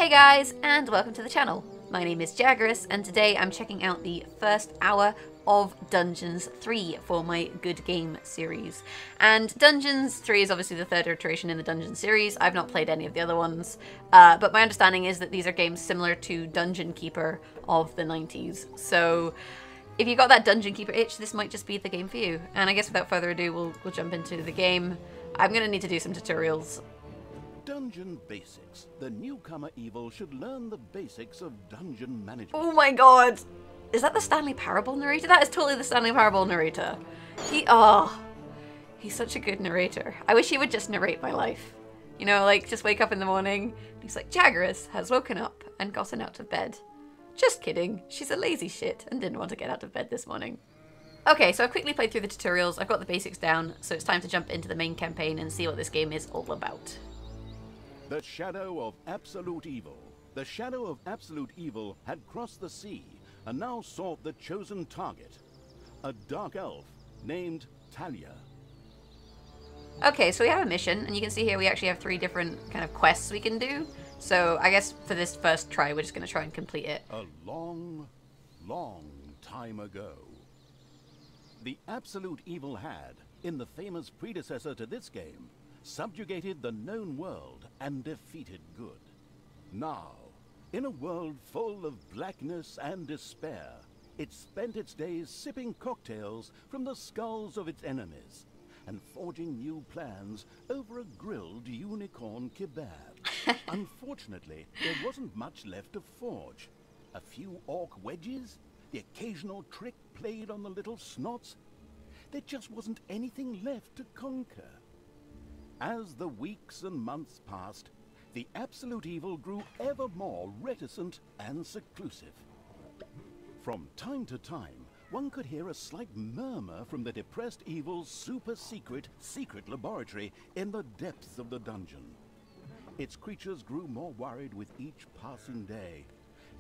Hey guys, and welcome to the channel. My name is Jaggerous, and today I'm checking out the first hour of Dungeons 3 for my Good Game series. And Dungeons 3 is obviously the third iteration in the Dungeon series. I've not played any of the other ones, but my understanding is that these are games similar to Dungeon Keeper of the 90s. So if you got that Dungeon Keeper itch, this might just be the game for you. And I guess without further ado, we'll jump into the game. I'm going to need to do some tutorials. Dungeon Basics. The newcomer evil should learn the basics of dungeon management. Oh my god! Is that the Stanley Parable narrator? That is totally the Stanley Parable narrator. He's such a good narrator. I wish he would just narrate my life. You know, like, just wake up in the morning, and he's like, Jaggerous has woken up and gotten out of bed. Just kidding. She's a lazy shit and didn't want to get out of bed this morning. Okay, so I've quickly played through the tutorials. I've got the basics down, so it's time to jump into the main campaign and see what this game is all about. The Shadow of Absolute Evil. The Shadow of Absolute Evil had crossed the sea and now sought the chosen target, a dark elf named Talia. Okay, so we have a mission, and you can see here we actually have 3 different kind of quests we can do. So I guess for this first try, we're just going to try and complete it. A long, long time ago, the Absolute Evil had, in the famous predecessor to this game, subjugated the known world and defeated good. Now, in a world full of blackness and despair, it spent its days sipping cocktails from the skulls of its enemies and forging new plans over a grilled unicorn kebab. Unfortunately, there wasn't much left to forge. A few orc wedges, the occasional trick played on the little snots. There just wasn't anything left to conquer. As the weeks and months passed, the Absolute Evil grew ever more reticent and seclusive. From time to time, one could hear a slight murmur from the depressed evil's secret laboratory in the depths of the dungeon. Its creatures grew more worried with each passing day,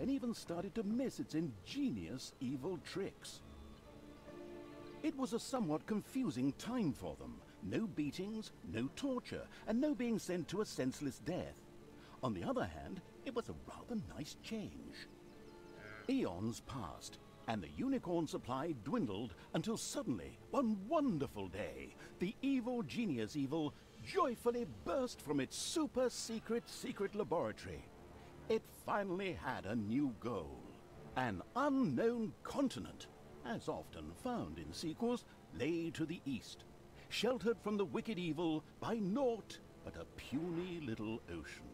and even started to miss its ingenious evil tricks. It was a somewhat confusing time for them. No beatings, no torture, and no being sent to a senseless death. On the other hand, it was a rather nice change. Eons passed, and the unicorn supply dwindled until suddenly, one wonderful day, the evil genius evil joyfully burst from its secret laboratory. It finally had a new goal. An unknown continent, as often found in sequels, lay to the east, sheltered from the wicked evil by naught but a puny little ocean.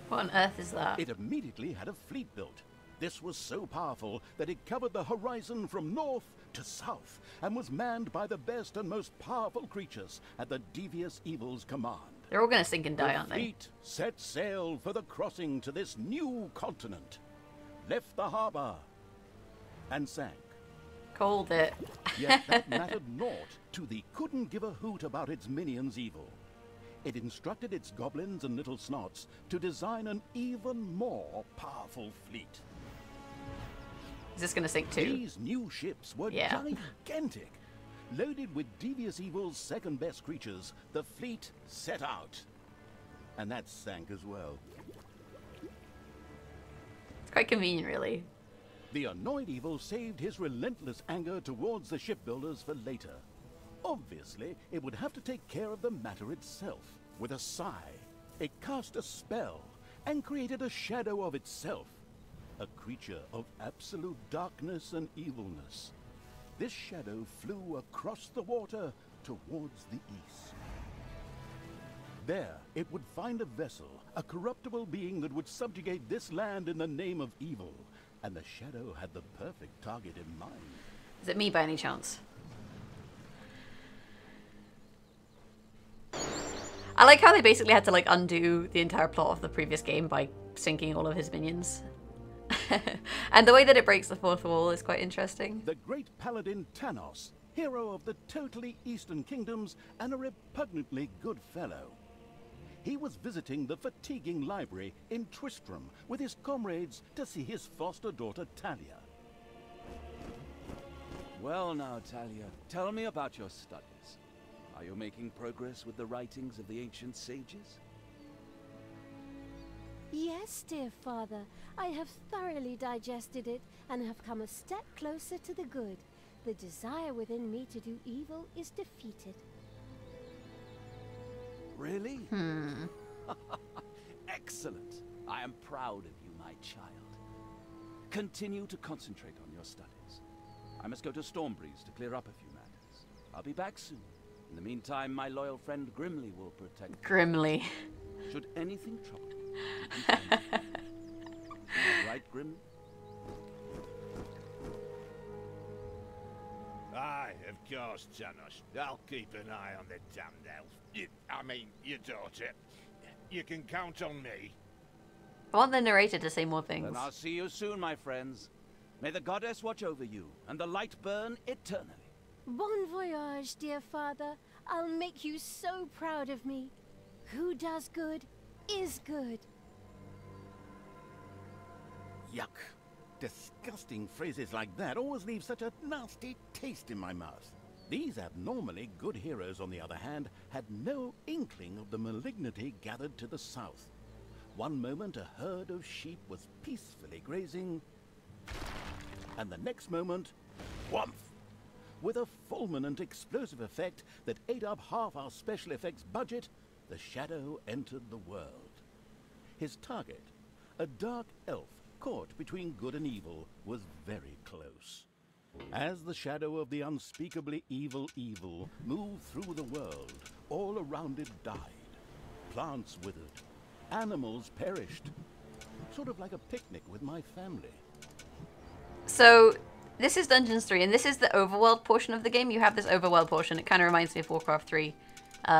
What on earth is that? It immediately had a fleet built. This was so powerful that it covered the horizon from north to south and was manned by the best and most powerful creatures at the devious evil's command. They're all going to sink and die, aren't they? The fleet set sail for the crossing to this new continent, left the harbor, and sank. Called it. Yet that mattered naught to the couldn't give a hoot about its minions' evil. It instructed its goblins and little snots to design an even more powerful fleet. Is this going to sink too? These new ships were gigantic. Loaded with devious evil's second-best creatures, the fleet set out. And that sank as well. It's quite convenient, really. The annoyed evil saved his relentless anger towards the shipbuilders for later. Obviously, it would have to take care of the matter itself. With a sigh, it cast a spell and created a shadow of itself, a creature of absolute darkness and evilness. This shadow flew across the water towards the east. There, it would find a vessel, a corruptible being that would subjugate this land in the name of evil. And the shadow had the perfect target in mind. Is it me by any chance? I like how they basically had to like undo the entire plot of the previous game by sinking all of his minions. And the way that it breaks the fourth wall is quite interesting. The great paladin Tanos, hero of the totally eastern kingdoms and a repugnantly good fellow. He was visiting the fatiguing library in Tristram with his comrades to see his foster daughter Talia. Well now, Talia, tell me about your studies. Are you making progress with the writings of the ancient sages? Yes, dear father. I have thoroughly digested it and have come a step closer to the good. The desire within me to do evil is defeated. Really? Excellent. I am proud of you, my child. Continue to concentrate on your studies. I must go to Stormbreeze to clear up a few matters. I'll be back soon. In the meantime, my loyal friend Grimly will protect Grimly. you. Should anything trouble you, right, Grimly? Aye, of course, Janos. I'll keep an eye on the damned elf. I mean, your daughter. You can count on me. I want the narrator to say more things. Then I'll see you soon, my friends. May the goddess watch over you, and the light burn eternally. Bon voyage, dear father. I'll make you so proud of me. Who does good is good. Yuck. Disgusting phrases like that always leave such a nasty taste in my mouth. These abnormally good heroes, on the other hand, had no inkling of the malignity gathered to the south. One moment a herd of sheep was peacefully grazing, and the next moment, whomp! With a fulminant explosive effect that ate up half our special effects budget, the shadow entered the world. His target, a dark elf caught between good and evil, was very close. As the shadow of the unspeakably evil moved through the world, all around it died. Plants withered. Animals perished. Sort of like a picnic with my family. So, this is Dungeons 3, and this is the overworld portion of the game. You have this overworld portion. It kind of reminds me of Warcraft 3.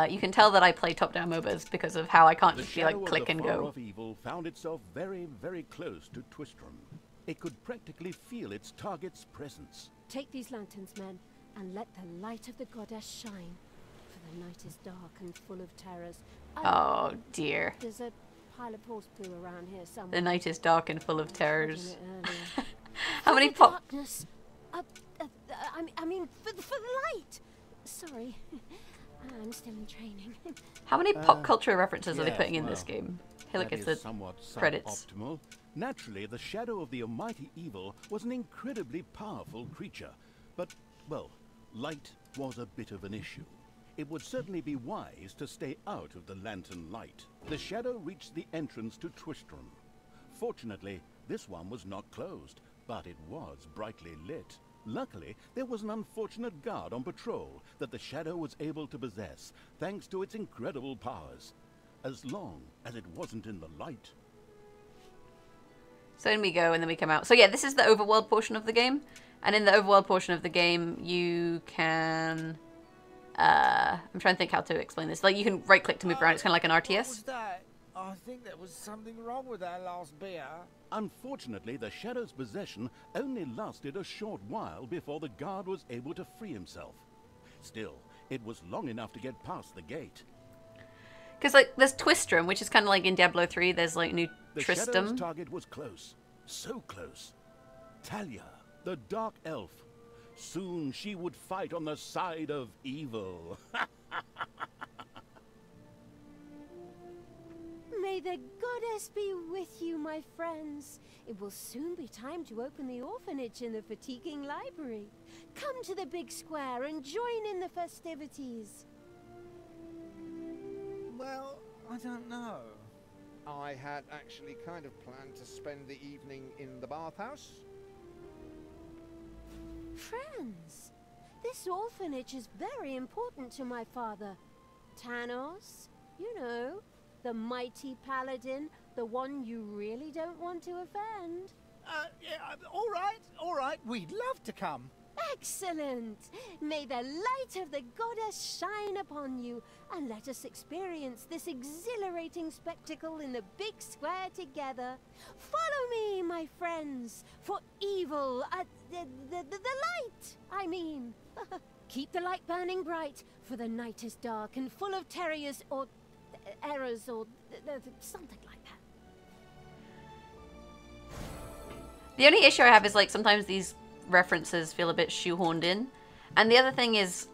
You can tell that I play top-down MOBAs because of how I can't just be like click and go. The shadow of the far-off evil found itself very, very close to Twistram. It could practically feel its target's presence. Take these lanterns, men, and let the light of the goddess shine. For the night is dark and full of terrors. Oh dear. There's a pile of horse poo around here somewhere. The night is dark and full of terrors. How many pop... darkness. I mean, for the light. Sorry. I'm still in training. How many pop culture references are they yes, putting in well, this game? Here, look, that it's is the somewhat credits. suboptimal. Naturally, the shadow of the almighty evil was an incredibly powerful creature. But, well, light was a bit of an issue. It would certainly be wise to stay out of the lantern light. The shadow reached the entrance to Twistram. Fortunately, this one was not closed, but it was brightly lit. Luckily, there was an unfortunate guard on patrol that the shadow was able to possess, thanks to its incredible powers. As long as it wasn't in the light. So in we go, and then we come out. So yeah, this is the overworld portion of the game. And in the overworld portion of the game, you can... I'm trying to think how to explain this. Like, you can right-click to move around. It's kind of like an RTS. What was that? I think there was something wrong with our last beer. Unfortunately, the shadow's possession only lasted a short while before the guard was able to free himself. Still, it was long enough to get past the gate. Because, like, there's Twistram, which is kind of like in Diablo 3. There's, like, new The Tristram. shadow's target was close. So close. Talia, the dark elf. Soon she would fight on the side of evil. May the goddess be with you, my friends. It will soon be time to open the orphanage in the fatiguing library. Come to the big square and join in the festivities. Well, I don't know. I had actually kind of planned to spend the evening in the bathhouse. Friends, this orphanage is very important to my father. Tanos, you know, the mighty paladin, the one you really don't want to offend. Yeah, all right, we'd love to come. Excellent! May the light of the goddess shine upon you, and let us experience this exhilarating spectacle in the big square together. Follow me, my friends, for evil, the light, I mean. Keep the light burning bright, for the night is dark and full of terrors or errors or something like that. The only issue I have is, like, sometimes these references feel a bit shoehorned in. And the other thing is,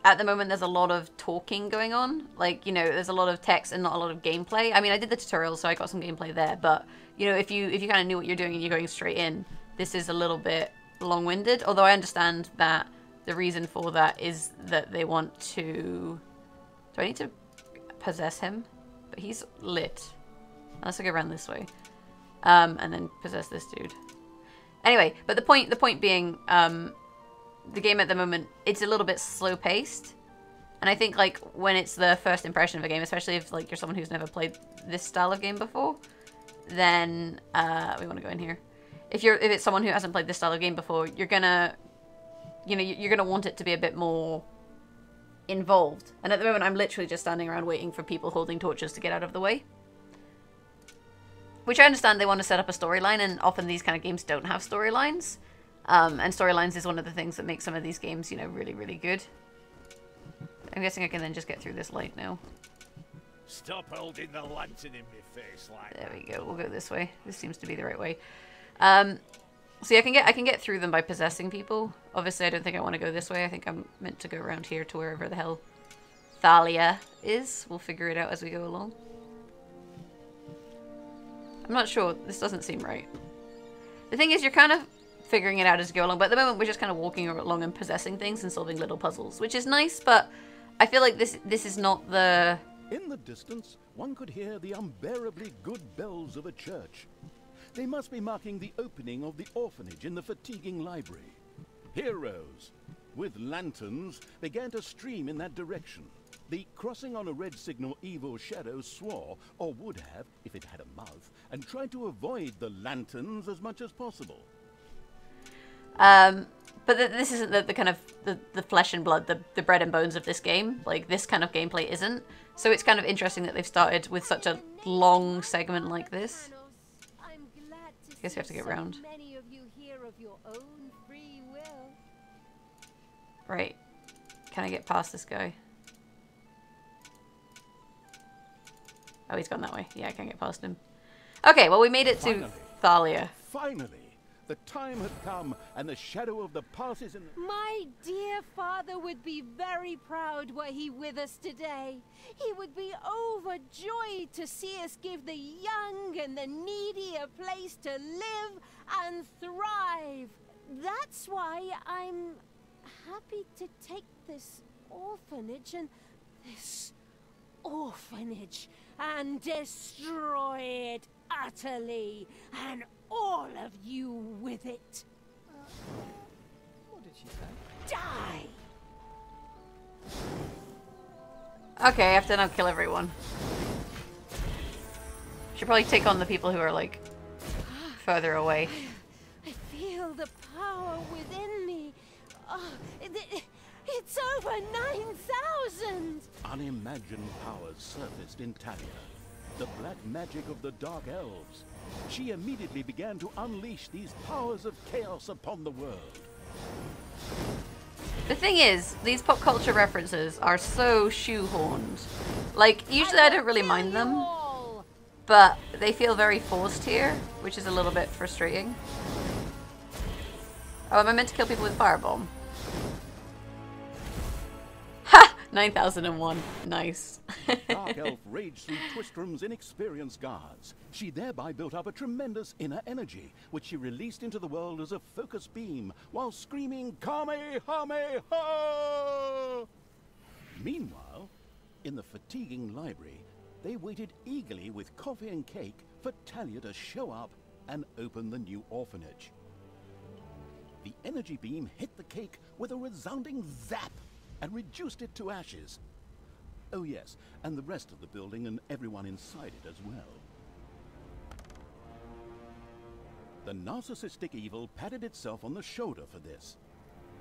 at the moment there's a lot of talking going on. Like, you know, there's a lot of text and not a lot of gameplay. I mean, I did the tutorial, so I got some gameplay there, but, you know, if you kind of knew what you're doing and you're going straight in, this is a little bit long-winded, although I understand that the reason for that is that they want to... Do I need to possess him? But he's lit. Unless I go around this way. And then possess this dude. Anyway, but the point being, the game at the moment, it's a little bit slow-paced. And I think, like, when it's the first impression of a game, especially if, like, you're someone who's never played this style of game before, then, we want to go in here. If it's someone who hasn't played this style of game before, you're gonna, you know, you're gonna want it to be a bit more involved. And at the moment, I'm literally just standing around waiting for people holding torches to get out of the way. Which I understand they want to set up a storyline, and often these kind of games don't have storylines. And storylines is one of the things that makes some of these games, you know, really, really good. I'm guessing I can then just get through this light now. Stop holding the lantern in my face like There we go. We'll go this way. This seems to be the right way. So yeah, I can get through them by possessing people. Obviously, I don't think I want to go this way. I think I'm meant to go around here to wherever the hell Thalia is. We'll figure it out as we go along. I'm not sure. This doesn't seem right. The thing is, you're kind of figuring it out as you go along, but at the moment we're just kind of walking along and possessing things and solving little puzzles, which is nice, but I feel like this is not the... In the distance, one could hear the unbearably good bells of a church. They must be marking the opening of the orphanage in the fatiguing library. Heroes with lanterns began to stream in that direction. The crossing on a red signal evil shadow swore, or would have if it had a mouth, and tried to avoid the lanterns as much as possible. But this isn't the kind of the flesh and blood, the bread and bones of this game. Like, this kind of gameplay isn't. So it's kind of interesting that they've started with such a long segment like this. I guess we have to get round. Many of you here of your own free will. Right. Can I get past this guy? Oh, he's gone that way. Yeah, I can't get past him. Okay, well, we made it to Thalia. Finally! The time had come, and the shadow of the past is in... My dear father would be very proud were he with us today. He would be overjoyed to see us give the young and the needy a place to live and thrive. That's why I'm happy to take this orphanage and destroy it utterly, and all of you with it. What did she say? Die! Okay, I have to now kill everyone. Should probably take on the people who are, like, further away. I feel the power within me. Oh, it's over 9,000! Unimagined powers surfaced in Talia. The black magic of the Dark Elves. She immediately began to unleash these powers of chaos upon the world. The thing is, these pop culture references are so shoehorned. Like, usually I don't really mind them, but they feel very forced here, which is a little bit frustrating. Oh, am I meant to kill people with firebomb? Ha! 9001. Nice. Dark Elf raged through Twistrom's inexperienced guards. She thereby built up a tremendous inner energy, which she released into the world as a focus beam, while screaming, Kamehameha! Meanwhile, in the fatiguing library, they waited eagerly with coffee and cake for Talia to show up and open the new orphanage. The energy beam hit the cake with a resounding zap and reduced it to ashes. Oh yes, and the rest of the building and everyone inside it as well. The narcissistic evil patted itself on the shoulder for this.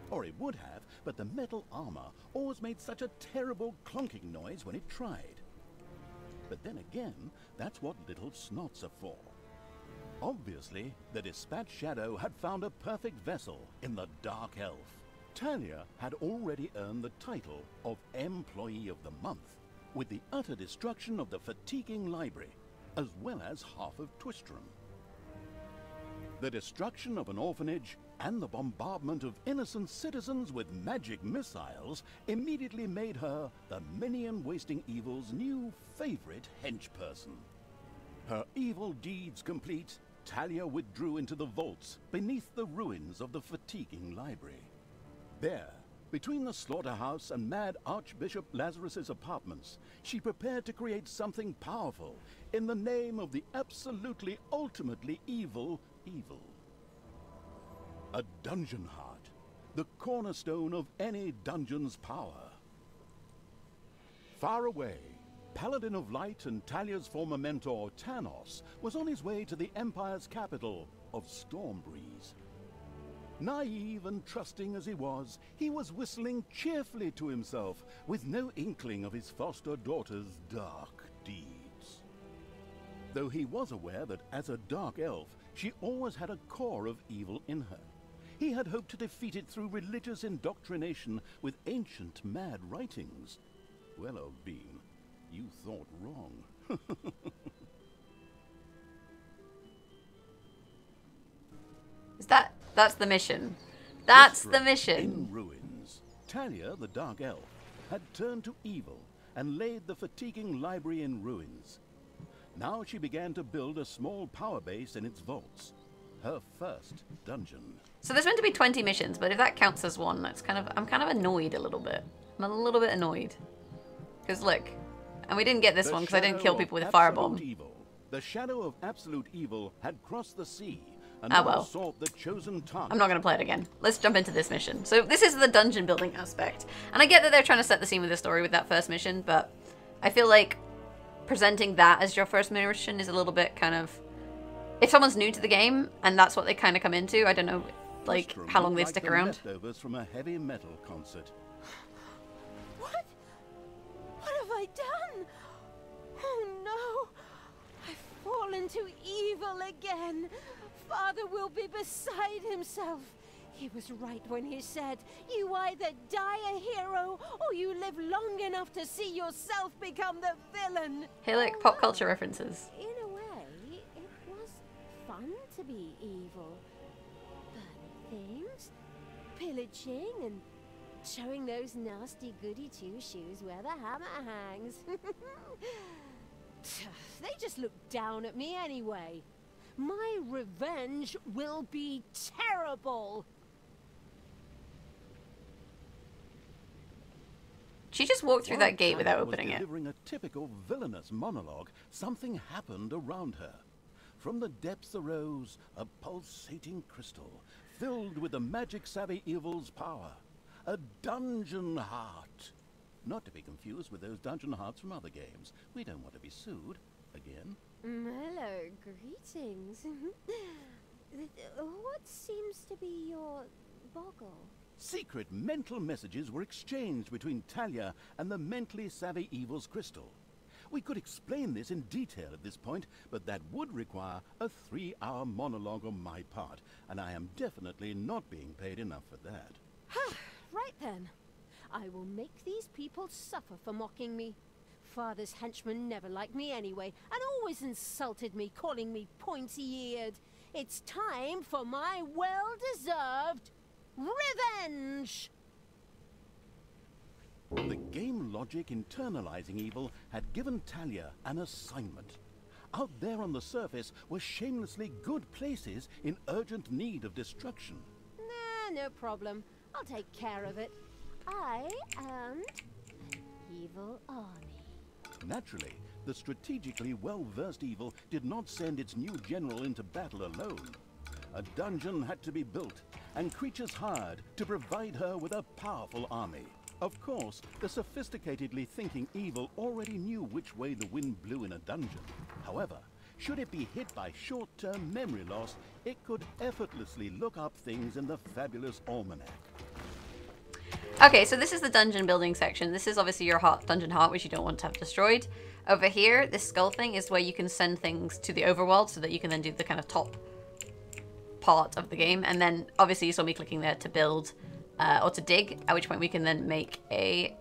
Or it would have, but the metal armor always made such a terrible clunking noise when it tried. But then again, that's what little snots are for. Obviously, the Dispatch Shadow had found a perfect vessel in the Dark Elf. Talia had already earned the title of Employee of the Month, with the utter destruction of the fatiguing library, as well as half of Twistrom. The destruction of an orphanage and the bombardment of innocent citizens with magic missiles immediately made her the minion-wasting evil's new favorite henchperson. Her evil deeds complete, Talia withdrew into the vaults beneath the ruins of the fatiguing library. There, between the slaughterhouse and Mad Archbishop Lazarus's apartments, she prepared to create something powerful in the name of the absolutely ultimately evil. A dungeon heart, the cornerstone of any dungeon's power. Far away, Paladin of Light and Talia's former mentor, Tanos, was on his way to the Empire's capital of Stormbreeze. Naive and trusting as he was whistling cheerfully to himself, with no inkling of his foster daughter's dark deeds. Though he was aware that as a dark elf, she always had a core of evil in her. He had hoped to defeat it through religious indoctrination with ancient mad writings. Well, old bean, you thought wrong. That's the mission. That's the mission. In ruins, Talia, the dark elf, had turned to evil and laid the fatiguing library in ruins. Now she began to build a small power base in its vaults. Her first dungeon. So there's meant to be 20 missions, but if that counts as one, I'm kind of annoyed a little bit. I'm a little bit annoyed. Because look, and we didn't get this one because I didn't kill people with a firebomb. Evil. The shadow of absolute evil had crossed the sea. Oh well. Sought the chosen target. I'm not going to play it again. Let's jump into this mission. So this is the dungeon building aspect. And I get that they're trying to set the scene with the story with that first mission, but I feel like presenting that as your first mission is a little bit kind of... If someone's new to the game, and that's what they kind of come into, I don't know, like, how long they'd stick around. Leftovers from a heavy metal concert. What? What have I done? Oh no! I've fallen to evil again. Father will be beside himself. He was right when he said, you either die a hero, or you live long enough to see yourself become the villain. Hey, like, pop culture references. In a way, it was fun to be evil. Burning things, pillaging, and showing those nasty goody two-shoes where the hammer hangs. They just look down at me anyway. My revenge will be terrible. She just walked through that gate without opening it. Delivering a typical villainous monologue, something happened around her. From the depths arose a pulsating crystal, filled with the magic-savvy evil's power. A dungeon heart. Not to be confused with those dungeon hearts from other games. We don't want to be sued again. Hello, greetings. What seems to be your boggle? Secret mental messages were exchanged between Talia and the mentally savvy evil's crystal. We could explain this in detail at this point, but that would require a 3-hour monologue on my part, and I am definitely not being paid enough for that. Right then. I will make these people suffer for mocking me. Father's henchmen never liked me anyway, and always insulted me, calling me pointy-eared. It's time for my well-deserved revenge! The game logic internalizing evil had given Talia an assignment. Out there on the surface were shamelessly good places in urgent need of destruction. Nah, no problem. I'll take care of it. I am Evil Army. Naturally, the strategically well-versed evil did not send its new general into battle alone. A dungeon had to be built, and creatures hired to provide her with a powerful army. Of course, the sophisticatedly thinking evil already knew which way the wind blew in a dungeon. However, should it be hit by short-term memory loss, it could effortlessly look up things in the fabulous almanac. Okay, so this is the dungeon building section. This is obviously your dungeon heart, which you don't want to have destroyed. Over here, this skull thing is where you can send things to the overworld so that you can then do the kind of top part of the game. And then obviously you saw me clicking there to build or to dig, at which point we can then make a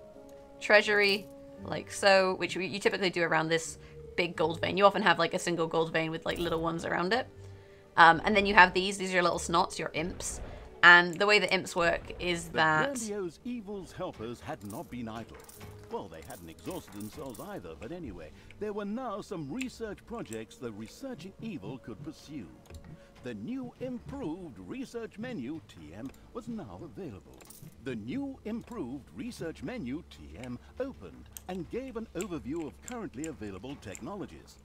treasury like so, which you typically do around this big gold vein. You often have like a single gold vein with like little ones around it. And then you have these are your little snots, your imps. And the way the imps work is The that... grandiose evil's helpers had not been idle. Well, they hadn't exhausted themselves either, but anyway, there were now some research projects the researching evil could pursue. The new improved research menu, TM, was now available. The new improved research menu, TM, opened and gave an overview of currently available technologies.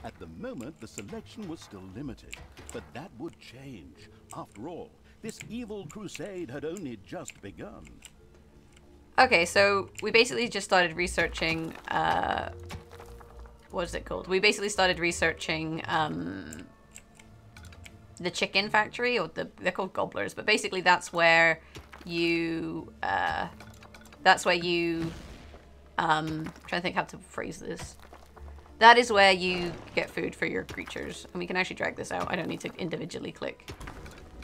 At the moment, the selection was still limited, but that would change. After all, this evil crusade had only just begun. Okay, so we basically just started researching, what is it called? We basically started researching, the chicken factory, or they're called gobblers, but basically that's where you, I'm trying to think how to phrase this. That is where you get food for your creatures, and we can actually drag this out. I don't need to individually click.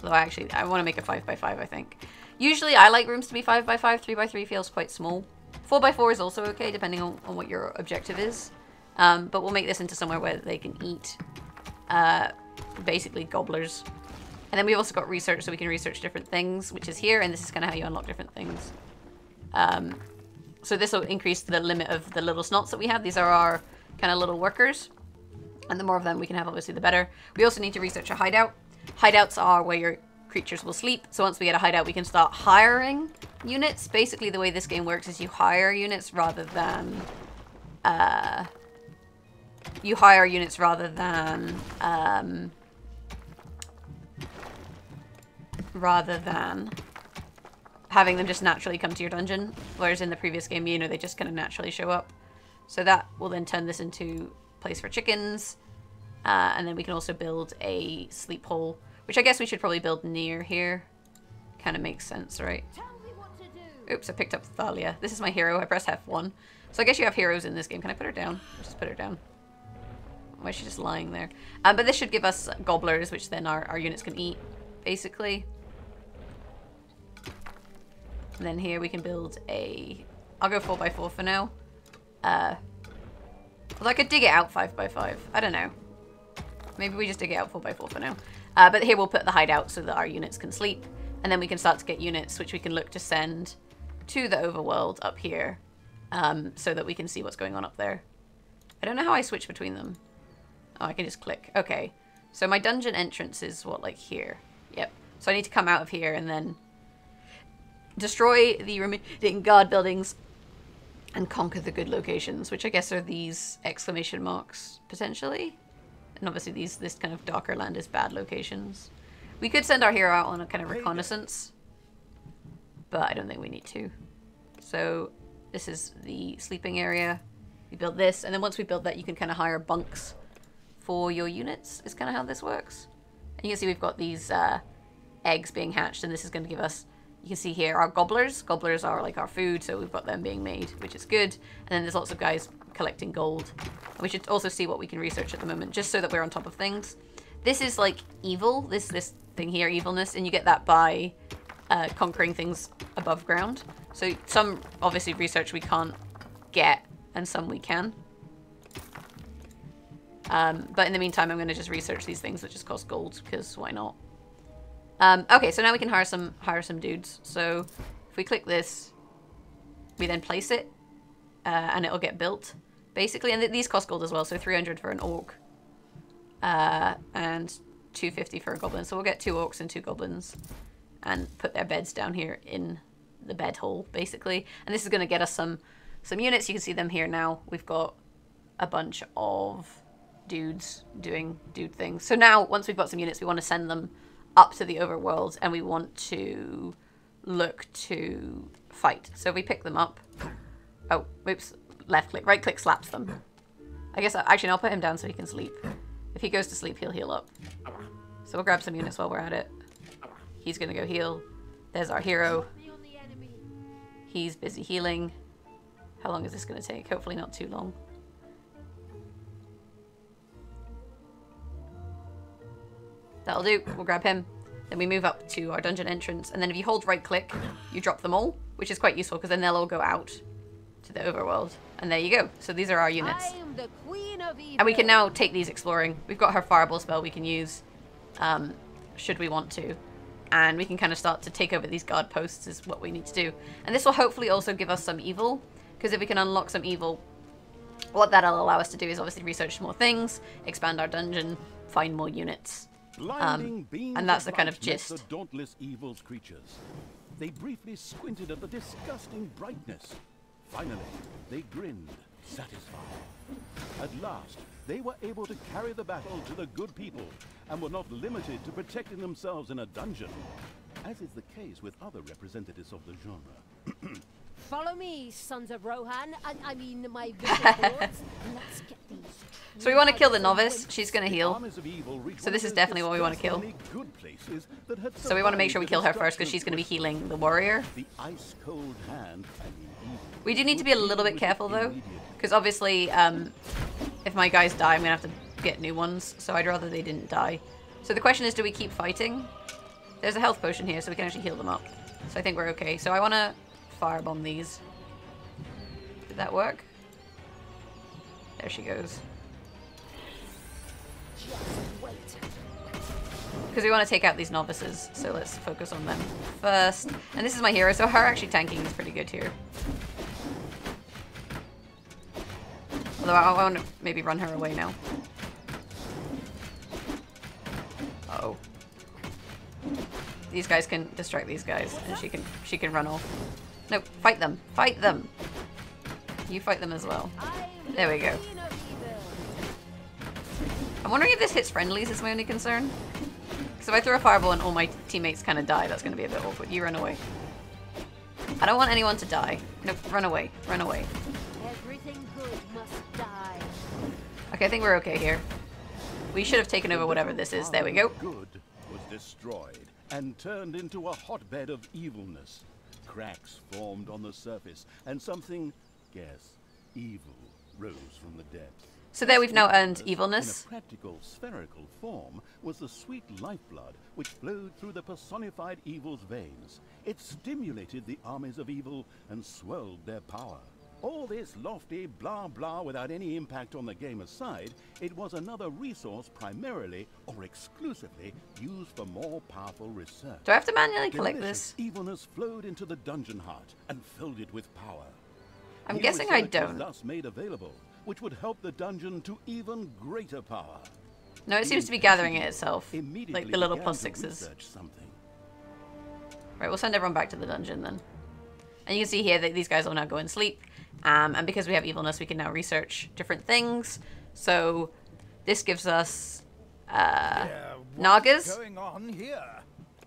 Although I want to make a 5x5, I think. Usually I like rooms to be 5x5, 3x3 feels quite small. 4x4 is also okay, depending on what your objective is. But we'll make this into somewhere where they can eat, basically gobblers. And then we've also got research, so we can research different things, which is here, and this is kind of how you unlock different things. So this will increase the limit of the little snots that we have. These are our kind of little workers. And the more of them we can have, obviously, the better. We also need to research a hideout. Hideouts are where your creatures will sleep. So once we get a hideout, we can start hiring units. Basically, the way this game works is you hire units rather than... rather than having them just naturally come to your dungeon. Whereas in the previous game, you know, they just kind of naturally show up. So that will then turn this into a place for chickens. And then we can also build a sleep hole, which I guess we should probably build near here. Kind of makes sense, right? Tell me what to do. Oops, I picked up Thalia. This is my hero. I pressed F1. So I guess you have heroes in this game. Can I put her down? Just put her down. Why is she just lying there? But this should give us gobblers, which then our units can eat, basically. And then here we can build a... I'll go 4x4 for now. Although I could dig it out 5x5. I don't know. Maybe we just dig it out 4x4 for now. But here we'll put the hideout so that our units can sleep. And then we can start to get units which we can look to send to the overworld up here. So that we can see what's going on up there. I don't know how I switch between them. Oh, I can just click. Okay. So my dungeon entrance is what, like here? Yep. So I need to come out of here and then destroy the remaining guard buildings and conquer the good locations, which I guess are these exclamation marks, potentially. And obviously this kind of darker land is bad locations. We could send our hero out on a kind of reconnaissance, but I don't think we need to. So this is the sleeping area. We build this, and then once we build that, you can kind of hire bunks for your units, is kind of how this works. And you can see we've got these eggs being hatched, and this is going to give us, you can see here, our gobblers. Gobblers are like our food, so we've got them being made, which is good. And then there's lots of guys collecting gold. And we should also see what we can research at the moment, just so that we're on top of things. This is like evil, this thing here, evilness, and you get that by conquering things above ground. So some, obviously, research we can't get, and some we can. But in the meantime, I'm going to just research these things that just cost gold, because why not? Okay, so now we can hire some dudes. So if we click this, we then place it, and it'll get built, basically. And these cost gold as well, so 300 for an orc, and 250 for a goblin. So we'll get 2 orcs and 2 goblins, and put their beds down here in the bed hole, basically. And this is going to get us some units. You can see them here now. We've got a bunch of dudes doing dude things. So now, once we've got some units, we want to send them up to the overworld, and we want to look to fight. So if we pick them up, oh, oops, left click, right click slaps them. I guess, actually, I'll put him down so he can sleep. If he goes to sleep, he'll heal up. So we'll grab some units while we're at it. He's gonna go heal. There's our hero. He's busy healing. How long is this gonna take? Hopefully not too long. That'll do. We'll grab him. Then we move up to our dungeon entrance. And then if you hold right click, you drop them all, which is quite useful because then they'll all go out to the overworld. And there you go. So these are our units. I am the queen of evil. And we can now take these exploring. We've got her fireball spell we can use, should we want to. and we can kind of start to take over these guard posts is what we need to do. And this will hopefully also give us some evil, because if we can unlock some evil, what that'll allow us to do is obviously research more things, expand our dungeon, find more units. And that's the kind of gist. The dauntless evil's creatures. They briefly squinted at the disgusting brightness. Finally, they grinned, satisfied. At last, they were able to carry the battle to the good people and were not limited to protecting themselves in a dungeon, as is the case with other representatives of the genre. Follow me, sons of Rohan. I mean, my vision boards. Let's get these. So we want to kill the novice. She's going to heal. So this is definitely what we want to kill. So we want to make sure we kill her first because she's going to be healing the warrior. We do need to be a little bit careful though, because obviously if my guys die, I'm going to have to get new ones. So I'd rather they didn't die. So the question is, do we keep fighting? There's a health potion here so we can actually heal them up. So I think we're okay. So I want to firebomb these. Did that work? There she goes. Because we want to take out these novices, so let's focus on them first. And this is my hero, so her actually tanking is pretty good here. Although I want to maybe run her away now. Uh-oh. These guys can distract these guys, and she can run off. No, fight them! Fight them! You fight them as well. There we go. I'm wondering if this hits friendlies is my only concern. Because if I throw a fireball and all my teammates kind of die, that's going to be a bit awkward. You run away. I don't want anyone to die. No, run away. Run away. Everything good must die. Okay, I think we're okay here. We should have taken over whatever this is. There we go. Good was destroyed and turned into a hotbed of evilness. Cracks formed on the surface, and something, guess, evil rose from the depths. So there we've now earned evilness. In a practical, spherical form was the sweet lifeblood which flowed through the personified evil's veins. It stimulated the armies of evil and swelled their power. All this lofty blah blah without any impact on the game aside, it was another resource primarily or exclusively used for more powerful research. Do I have to manually collect this? Evilness flowed into the dungeon heart and filled it with power. I'm guessing I don't. Was thus made available, which would help the dungeon to even greater power. No, it seems to be gathering it itself, like the little +6s. Right, we'll send everyone back to the dungeon then. And you can see here that these guys will now go and sleep. And because we have evilness, we can now research different things. So this gives us Nagas. What's going on here?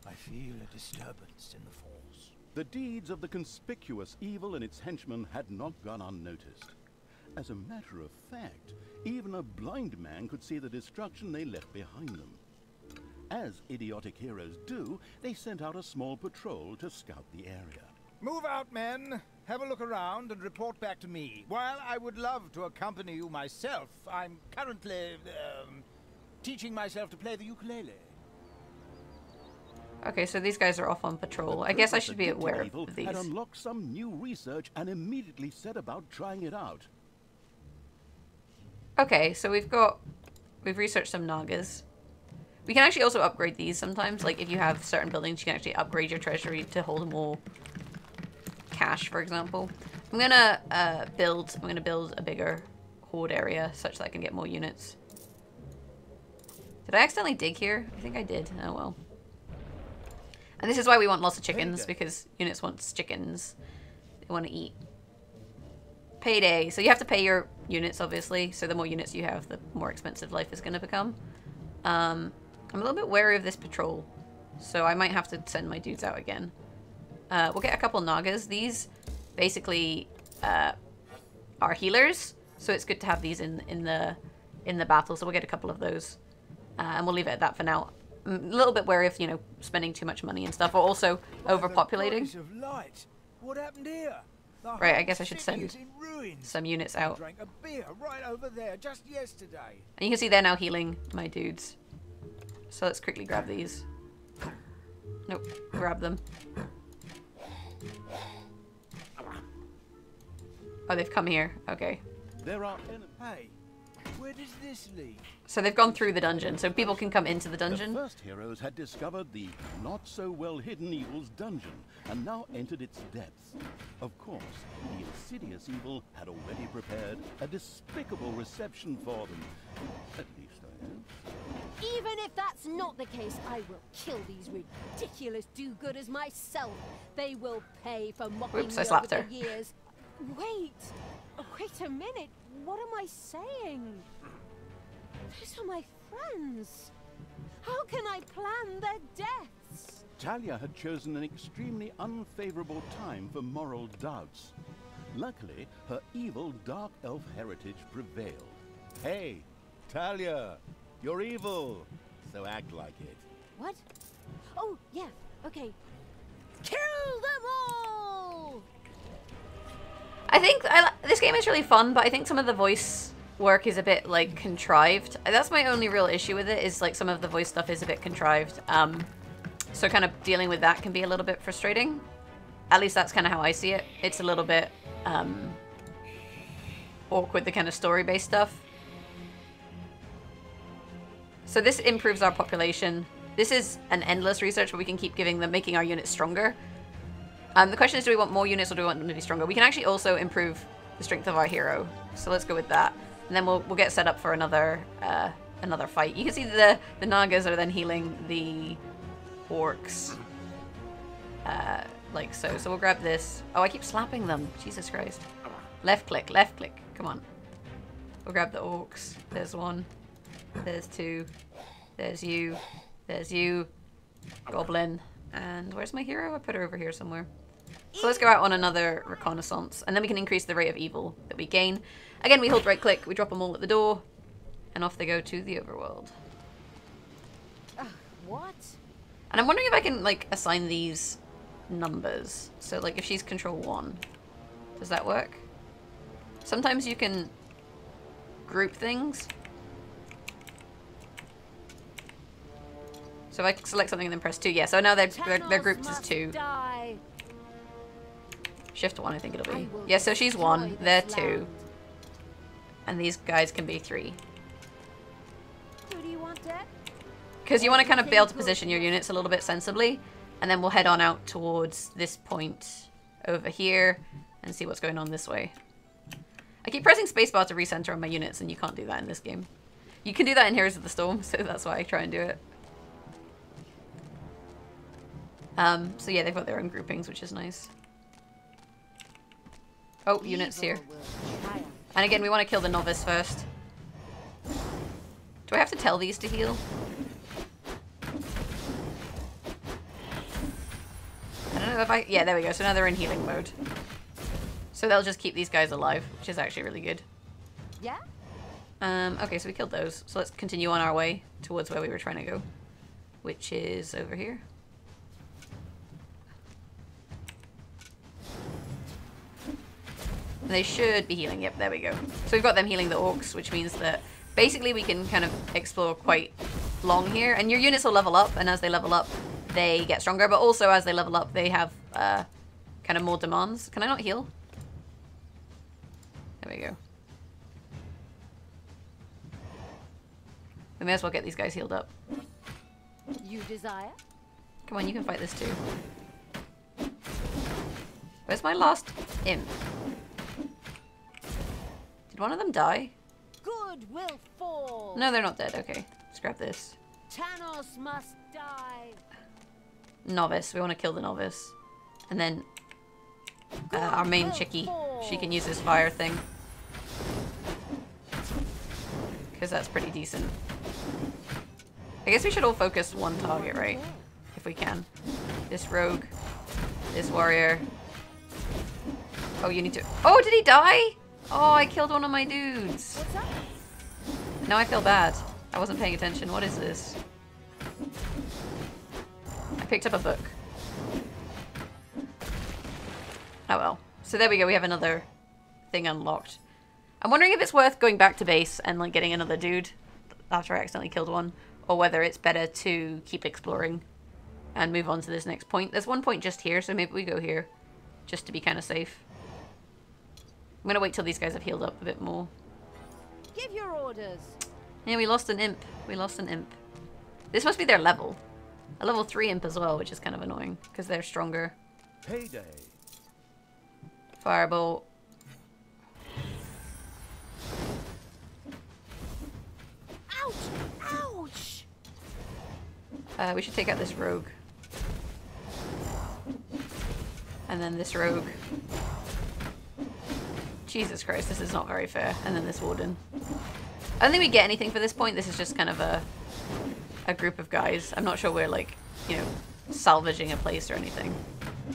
I feel a disturbance in the force. The deeds of the conspicuous evil and its henchmen had not gone unnoticed. As a matter of fact, even a blind man could see the destruction they left behind them. As idiotic heroes do, they sent out a small patrol to scout the area. Move out, men. Have a look around and report back to me. While I would love to accompany you myself, I'm currently teaching myself to play the ukulele. Okay, so these guys are off on patrol. I guess I should be aware of these. Had unlocked some new research and immediately set about trying it out. Okay, so we've researched some Nagas. We can actually also upgrade these sometimes. Like if you have certain buildings, you can actually upgrade your treasury to hold more cash, for example. I'm gonna build a bigger horde area such that I can get more units. Did I accidentally dig here? I think I did. Oh well. And this is why we want lots of chickens, because units want chickens. They want to eat. Payday. So you have to pay your units, obviously. So the more units you have, the more expensive life is going to become. I'm a little bit wary of this patrol, so I might have to send my dudes out again. We'll get a couple Nagas. These basically are healers, so it's good to have these in the battle. So we'll get a couple of those, and we'll leave it at that for now. I'm a little bit wary of, you know, spending too much money and stuff, or also overpopulating. What happened here? Right, I guess I should send some units out. Drank a beer right over there just yesterday. And you can see they're now healing my dudes. So let's quickly grab these. Nope, grab them. Oh, they've come here. Okay. There are Hey, Where does this lead? So they've gone through the dungeon, so people can come into the dungeon. The first heroes had discovered the not-so-well-hidden evil's dungeon and now entered its depths. Of course, the insidious evil had already prepared a despicable reception for them. At least I hope. Even if that's not the case, I will kill these ridiculous do-gooders myself. They will pay for mocking Oops, I me slapped over her. the years. Wait a minute. What am I saying? Those are my friends. How can I plan their deaths? Talia had chosen an extremely unfavorable time for moral doubts. Luckily, her evil dark elf heritage prevailed. Hey, Talia, you're evil, so act like it. What? Oh, yeah, okay. Kill them all! I think this game is really fun, but I think some of the voice work is a bit, like, contrived. That's my only real issue with it, is, like, some of the voice stuff is a bit contrived. So kind of dealing with that can be a little bit frustrating. At least that's kind of how I see it. It's a little bit awkward, the kind of story-based stuff. So this improves our population. This is an endless research, but we can keep making our units stronger. The question is, do we want more units or do we want them to be stronger? We can actually also improve the strength of our hero. So let's go with that. And then we'll get set up for another fight. You can see the Nagas are then healing the orcs. Like so. So we'll grab this. Oh, I keep slapping them. Jesus Christ. Left click, left click. Come on. We'll grab the orcs. There's one. There's two. There's you. There's you. Goblin. And where's my hero? I put her over here somewhere. So let's go out on another reconnaissance. And then we can increase the rate of evil that we gain. Again, we hold right click. We drop them all at the door. And off they go to the overworld. What? And I'm wondering if I can, like, assign these numbers. So, like, if she's control 1, does that work? Sometimes you can group things. So if I select something and then press 2, yeah, so now they're grouped as 2. Die. Shift 1, I think it'll be. Yeah, so she's 1, they're 2. And these guys can be 3. Who do you want dead? Because you want to kind of be able to position your units a little bit sensibly. And then we'll head on out towards this point over here and see what's going on this way. I keep pressing spacebar to recenter on my units, and you can't do that in this game. You can do that in Heroes of the Storm, so that's why I try and do it. So yeah, they've got their own groupings, which is nice. Oh, units here. And again, we want to kill the novice first. Do I have to tell these to heal? I don't know if I... Yeah, there we go. So now they're in healing mode. So they'll just keep these guys alive, which is actually really good. Yeah? Okay, so we killed those. So let's continue on our way towards where we were trying to go, which is over here. They should be healing. Yep, there we go. So we've got them healing the orcs, which means that basically we can kind of explore quite long here. And your units will level up, and as they level up, they get stronger. But also, as they level up, they have kind of more demands. Can I not heal? There we go. We may as well get these guys healed up. You desire? Come on, you can fight this too. Where's my last imp? Did one of them die? Good will fall. No, they're not dead. Okay, let's grab this. Tanos must die. Novice. We want to kill the novice. And then our main chickie. She can use this fire thing. Because that's pretty decent. I guess we should all focus one target, right? If we can. This rogue. This warrior. Oh, you need to... Oh, did he die? Oh, I killed one of my dudes. What's up? Now I feel bad. I wasn't paying attention. What is this? I picked up a book. Oh well. So there we go. We have another thing unlocked. I'm wondering if it's worth going back to base and like getting another dude after I accidentally killed one, or whether it's better to keep exploring and move on to this next point. There's one point just here, so maybe we go here just to be kind of safe. I'm gonna wait till these guys have healed up a bit more. give your orders. Yeah, we lost an imp. We lost an imp. This must be their level. A level 3 imp as well, which is kind of annoying because they're stronger. Payday. Firebolt. Ouch! Ouch! We should take out this rogue. And then this rogue. Jesus Christ, this is not very fair. And then this warden. I don't think we get anything for this point. This is just kind of a group of guys. I'm not sure we're like, you know, salvaging a place or anything.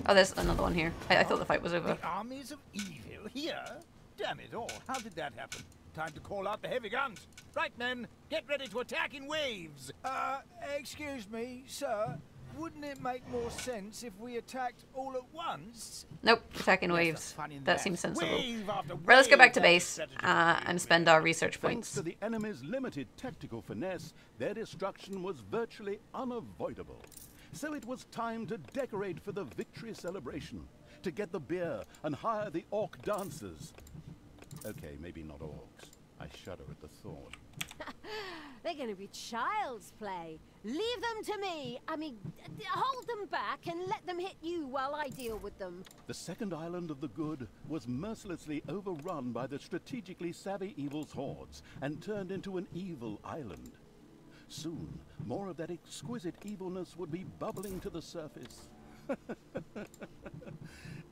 Oh, there's another one here. I thought the fight was over. The armies of evil here? Damn it all, how did that happen? Time to call out the heavy guns. Right, men, get ready to attack in waves. Excuse me, sir. Wouldn't it make more sense if we attacked all at once? Nope, attack in waves. Fun in That seems sensible. Wave after Right, let's go back to wave base of and spend our research Thanks points. to the enemy's limited tactical finesse, their destruction was virtually unavoidable. So it was time to decorate for the victory celebration, to get the beer and hire the orc dancers. Okay, maybe not orcs. I shudder at the thought. They're going to be child's play. Leave them to me. I mean, hold them back and let them hit you while I deal with them. The second island of the good was mercilessly overrun by the strategically savvy evil's hordes and turned into an evil island. Soon, more of that exquisite evilness would be bubbling to the surface.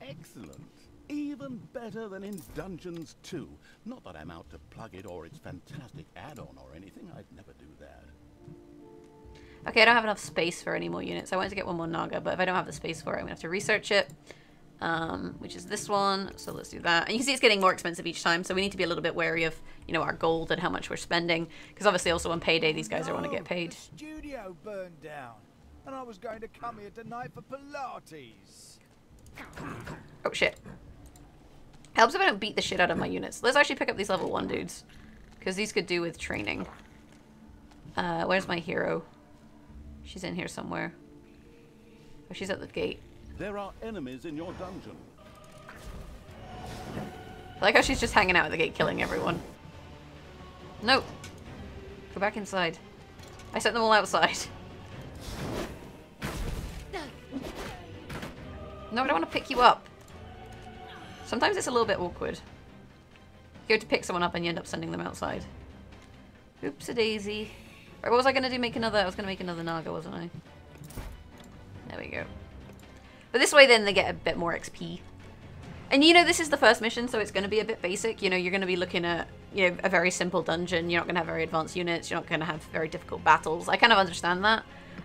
Excellent. Even better than in Dungeons 2. Not that I'm out to plug it or its fantastic add-on or anything. I'd never do that. Okay, I don't have enough space for any more units. I wanted to get one more Naga, but if I don't have the space for it, I'm going to have to research it. Which is this one. So let's do that. And you can see it's getting more expensive each time, so we need to be a little bit wary of, you know, our gold and how much we're spending. Because obviously also on payday, these guys are want to get paid. The studio burned down, and I was going to come here tonight for Pilates. Oh, shit. Helps if I don't beat the shit out of my units. Let's actually pick up these level 1 dudes. Because these could do with training. Where's my hero? She's in here somewhere. Oh, she's at the gate. There are enemies in your dungeon. I like how she's just hanging out at the gate killing everyone. Nope. Go back inside. I sent them all outside. No, I don't want to pick you up. Sometimes it's a little bit awkward. You go to pick someone up and you end up sending them outside. Oops-a-daisy. Right, what was I going to do? I was going to make another Naga, wasn't I? There we go. But this way then they get a bit more XP. And you know, this is the first mission, so it's going to be a bit basic. You know, you're going to be looking at, you know, a very simple dungeon. You're not going to have very advanced units. You're not going to have very difficult battles. I kind of understand that.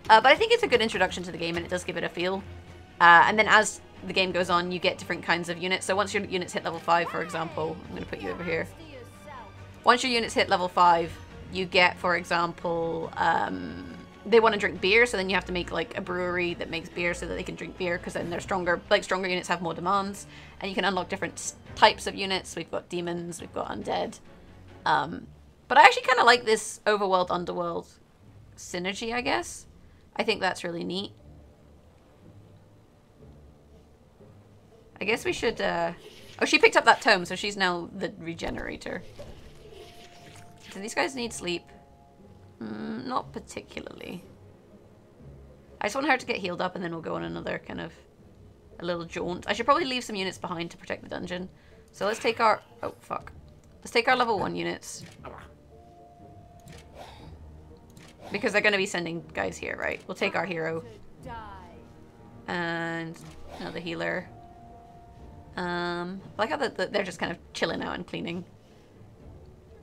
But I think it's a good introduction to the game and it does give it a feel. And then as the game goes on, you get different kinds of units. So once your units hit level 5, for example, I'm going to put you over here. Once your units hit level 5, you get, for example, they want to drink beer, so then you have to make like a brewery that makes beer so that they can drink beer, because then they're stronger. Like stronger units have more demands, and you can unlock different types of units. We've got demons, we've got undead. But I actually kind of like this overworld underworld synergy, I guess. I think that's really neat. I guess we should, oh, she picked up that tome, so she's now the regenerator. Do these guys need sleep? Not particularly. I just want her to get healed up and then we'll go on another kind of, a little jaunt. I should probably leave some units behind to protect the dungeon. So let's take our, oh fuck. Let's take our level 1 units. Because they're going to be sending guys here, right? We'll take our hero. And another healer. I like how they're just kind of chilling out and cleaning.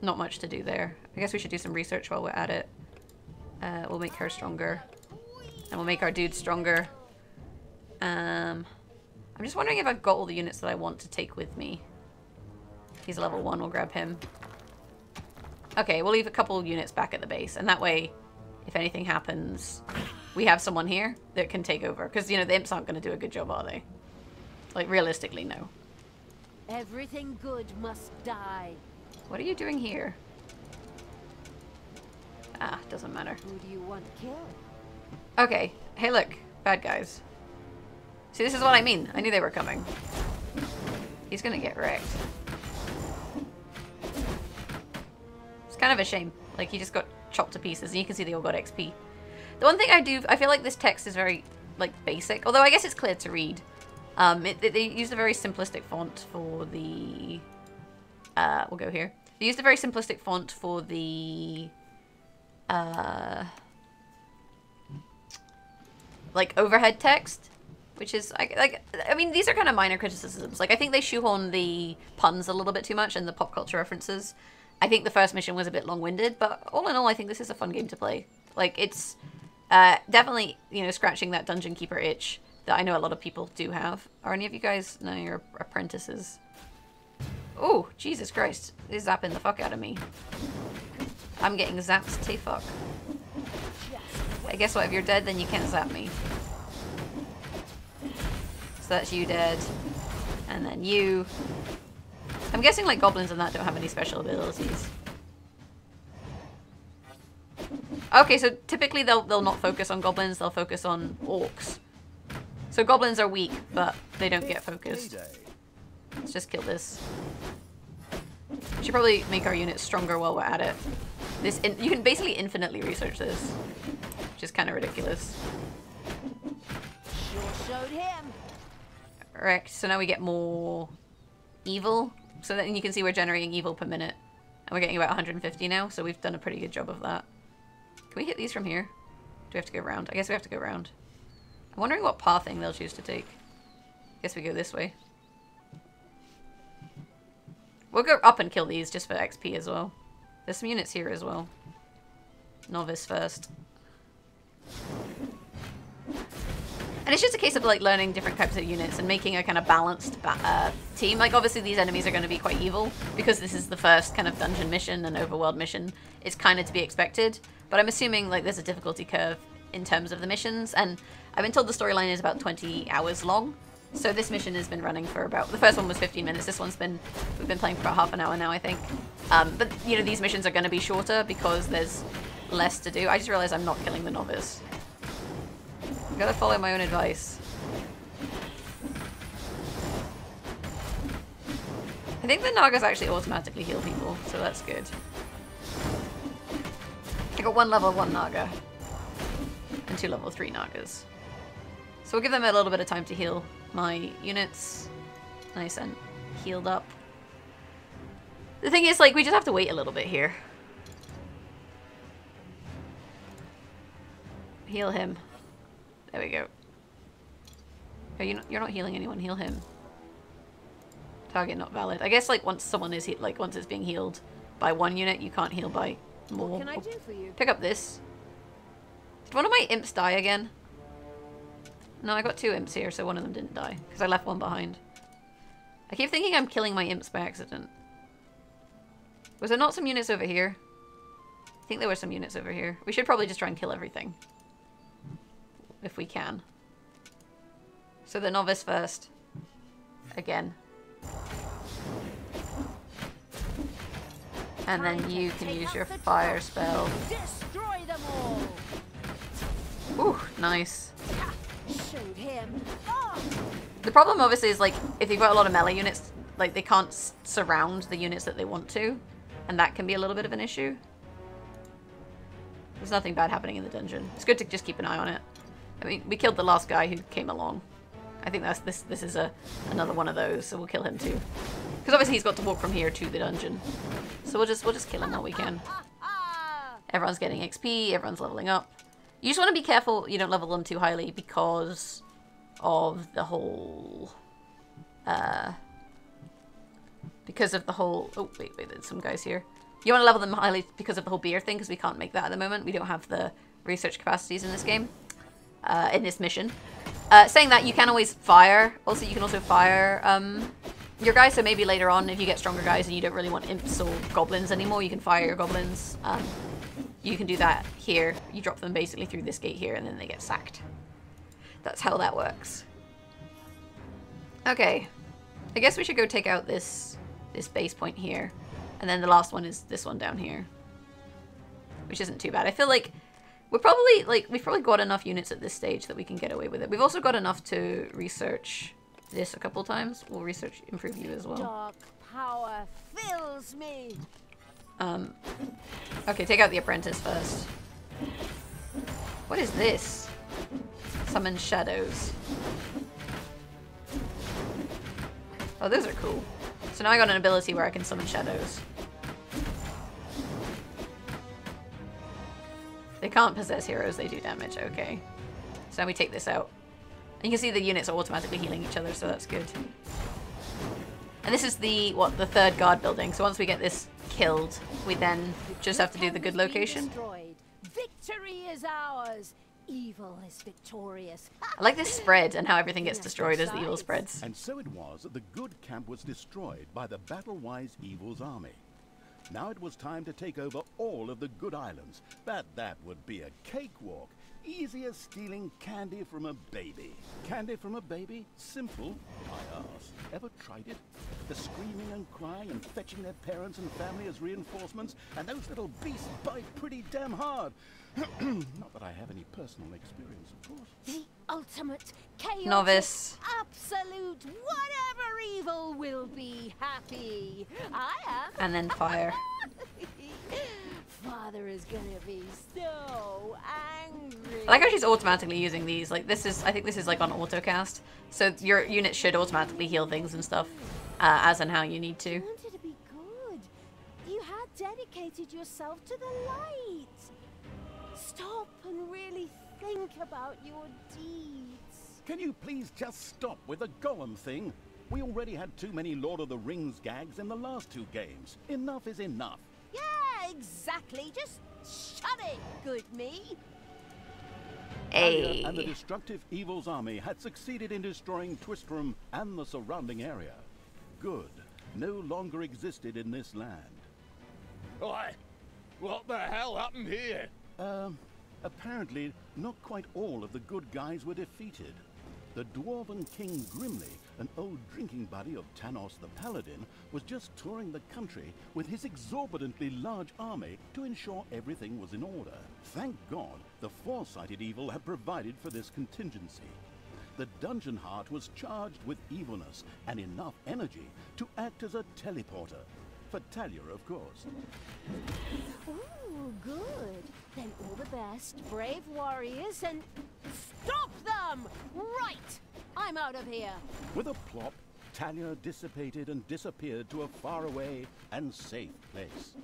Not much to do there. I guess we should do some research while we're at it. We'll make her stronger. And we'll make our dude stronger. I'm just wondering if I've got all the units that I want to take with me. He's level 1, we'll grab him. Okay, we'll leave a couple units back at the base. And that way, if anything happens, we have someone here that can take over. Because, you know, the imps aren't going to do a good job, are they? Like, realistically, no. Everything good must die. What are you doing here? Ah, doesn't matter. Who do you want killed? Okay. Hey, look. Bad guys. See, this is what I mean. I knew they were coming. He's gonna get wrecked. It's kind of a shame. Like, he just got chopped to pieces, and you can see they all got XP. The one thing I feel like this text is very, like, basic. Although I guess it's clear to read. They used a very simplistic font for the... we'll go here. They used a very simplistic font for the... like, overhead text. Which is, I mean, these are kind of minor criticisms. Like, I think they shoehorn the puns a little bit too much and the pop culture references. I think the first mission was a bit long-winded, but all in all, I think this is a fun game to play. Like, it's definitely, you know, scratching that dungeon keeper itch that I know a lot of people do have. Are any of you guys, no, you're apprentices? Oh, Jesus Christ. They're zapping the fuck out of me. I'm getting zapped to fuck. I guess what, if you're dead, then you can't zap me. So that's you dead. And then you. I'm guessing like goblins and that don't have any special abilities. Okay, so typically they'll not focus on goblins, they'll focus on orcs. So goblins are weak, but they don't get focused. Let's just kill this. We should probably make our units stronger while we're at it. You can basically infinitely research this, which is kind of ridiculous. Sure showed him. Correct. So now we get more evil. So then you can see we're generating evil per minute. And we're getting about 150 now, so we've done a pretty good job of that. Can we hit these from here? Do we have to go around? I guess we have to go around. I'm wondering what pathing they'll choose to take. I guess we go this way. We'll go up and kill these just for XP as well. There's some units here as well. Novice first. And it's just a case of like learning different types of units and making a kind of balanced team. Like obviously these enemies are going to be quite evil because this is the first kind of dungeon mission and overworld mission. It's kind of to be expected. But I'm assuming like there's a difficulty curve in terms of the missions. And I've been told the storyline is about 20 hours long. So this mission has been running for about, the first one was 15 minutes. This one's been, we've been playing for about half an hour now, I think. But you know, these missions are going to be shorter because there's less to do. I just realized I'm not killing the novice. I gotta follow my own advice. I think the Nagas actually automatically heal people, so that's good. I got 1 level 1 Naga. And 2 level 3 Nagas. So we'll give them a little bit of time to heal my units. Nice and healed up. The thing is, like, we just have to wait a little bit here. Heal him. There we go. Oh, you're not healing anyone. Heal him. Target not valid. I guess like once someone is once it's being healed by 1 unit, you can't heal by more. What can I do for you? Pick up this. Did one of my imps die again? No, I got 2 imps here, so one of them didn't die because I left one behind. I keep thinking I'm killing my imps by accident. Was there not some units over here? I think there were some units over here. We should probably just try and kill everything. If we can. So the novice first. Again. And then you can use your fire spell. Destroy them all. Ooh, nice. Showed him. Oh. The problem obviously is like if you've got a lot of melee units, like they can't surround the units that they want to. And that can be a little bit of an issue. There's nothing bad happening in the dungeon. It's good to just keep an eye on it. I mean, we killed the last guy who came along. I think that's this is another one of those, so we'll kill him too. Because obviously he's got to walk from here to the dungeon. So we'll just kill him while we can. Everyone's getting XP, everyone's leveling up. You just want to be careful you don't level them too highly because of the whole oh wait, there's some guys here. You want to level them highly because of the whole beer thing, because we can't make that at the moment. We don't have the research capacities in this game. In this mission. Saying that, you can always fire. Also, you can also fire your guys, so maybe later on, if you get stronger guys and you don't really want imps or goblins anymore, you can fire your goblins. You can do that here. You drop them basically through this gate here, and then they get sacked. That's how that works. Okay. I guess we should go take out this base point here. And then the last one is this one down here. Which isn't too bad. I feel like we've probably got enough units at this stage that we can get away with it. We've also got enough to research this a couple times. We'll research improve you as well. Dark power fills me. Okay, take out the apprentice first. What is this? Summon shadows. Oh, those are cool. So now I got an ability where I can summon shadows. They can't possess heroes, they do damage. Okay. So now we take this out. And you can see the units are automatically healing each other, so that's good. And this is the, what, the third guard building. So once we get this killed, we then just have to do the good location. Victory is ours. Evil is victorious. I like this spread and how everything gets destroyed as the evil spreads. And so it was that the good camp was destroyed by the battle-wise evil's army. Now it was time to take over all of the good islands, but that would be a cakewalk. Easy as stealing candy from a baby. Candy from a baby? Simple, I ask. Ever tried it? The screaming and crying and fetching their parents and family as reinforcements, and those little beasts bite pretty damn hard. Not that I have any personal experience, of course. The ultimate chaos. Novice. Absolute whatever evil will be happy. I am. And then fire. Father is gonna be so angry. I like how she's automatically using these. Like this is, I think this is like on autocast. So your unit should automatically heal things and stuff as and how you need to. You wanted to be good. You had dedicated yourself to the light. Stop and really think about your deeds. Can you please just stop with the golem thing? We already had too many Lord of the Rings gags in the last 2 games. Enough is enough. Yeah, exactly. Just shut it, good me. Hey. And the destructive evil's army had succeeded in destroying Twistram and the surrounding area. Good no longer existed in this land. Oi! What the hell happened here? Apparently, not quite all of the good guys were defeated. The dwarven King Grimly, an old drinking buddy of Tanos the Paladin, was just touring the country with his exorbitantly large army to ensure everything was in order. Thank God, the foresighted evil had provided for this contingency. The Dungeon Heart was charged with evilness and enough energy to act as a teleporter. For Talia, of course. Ooh, good. Then all the best, brave warriors, and stop them! Right! I'm out of here. With a plop, Talia dissipated and disappeared to a faraway and safe place.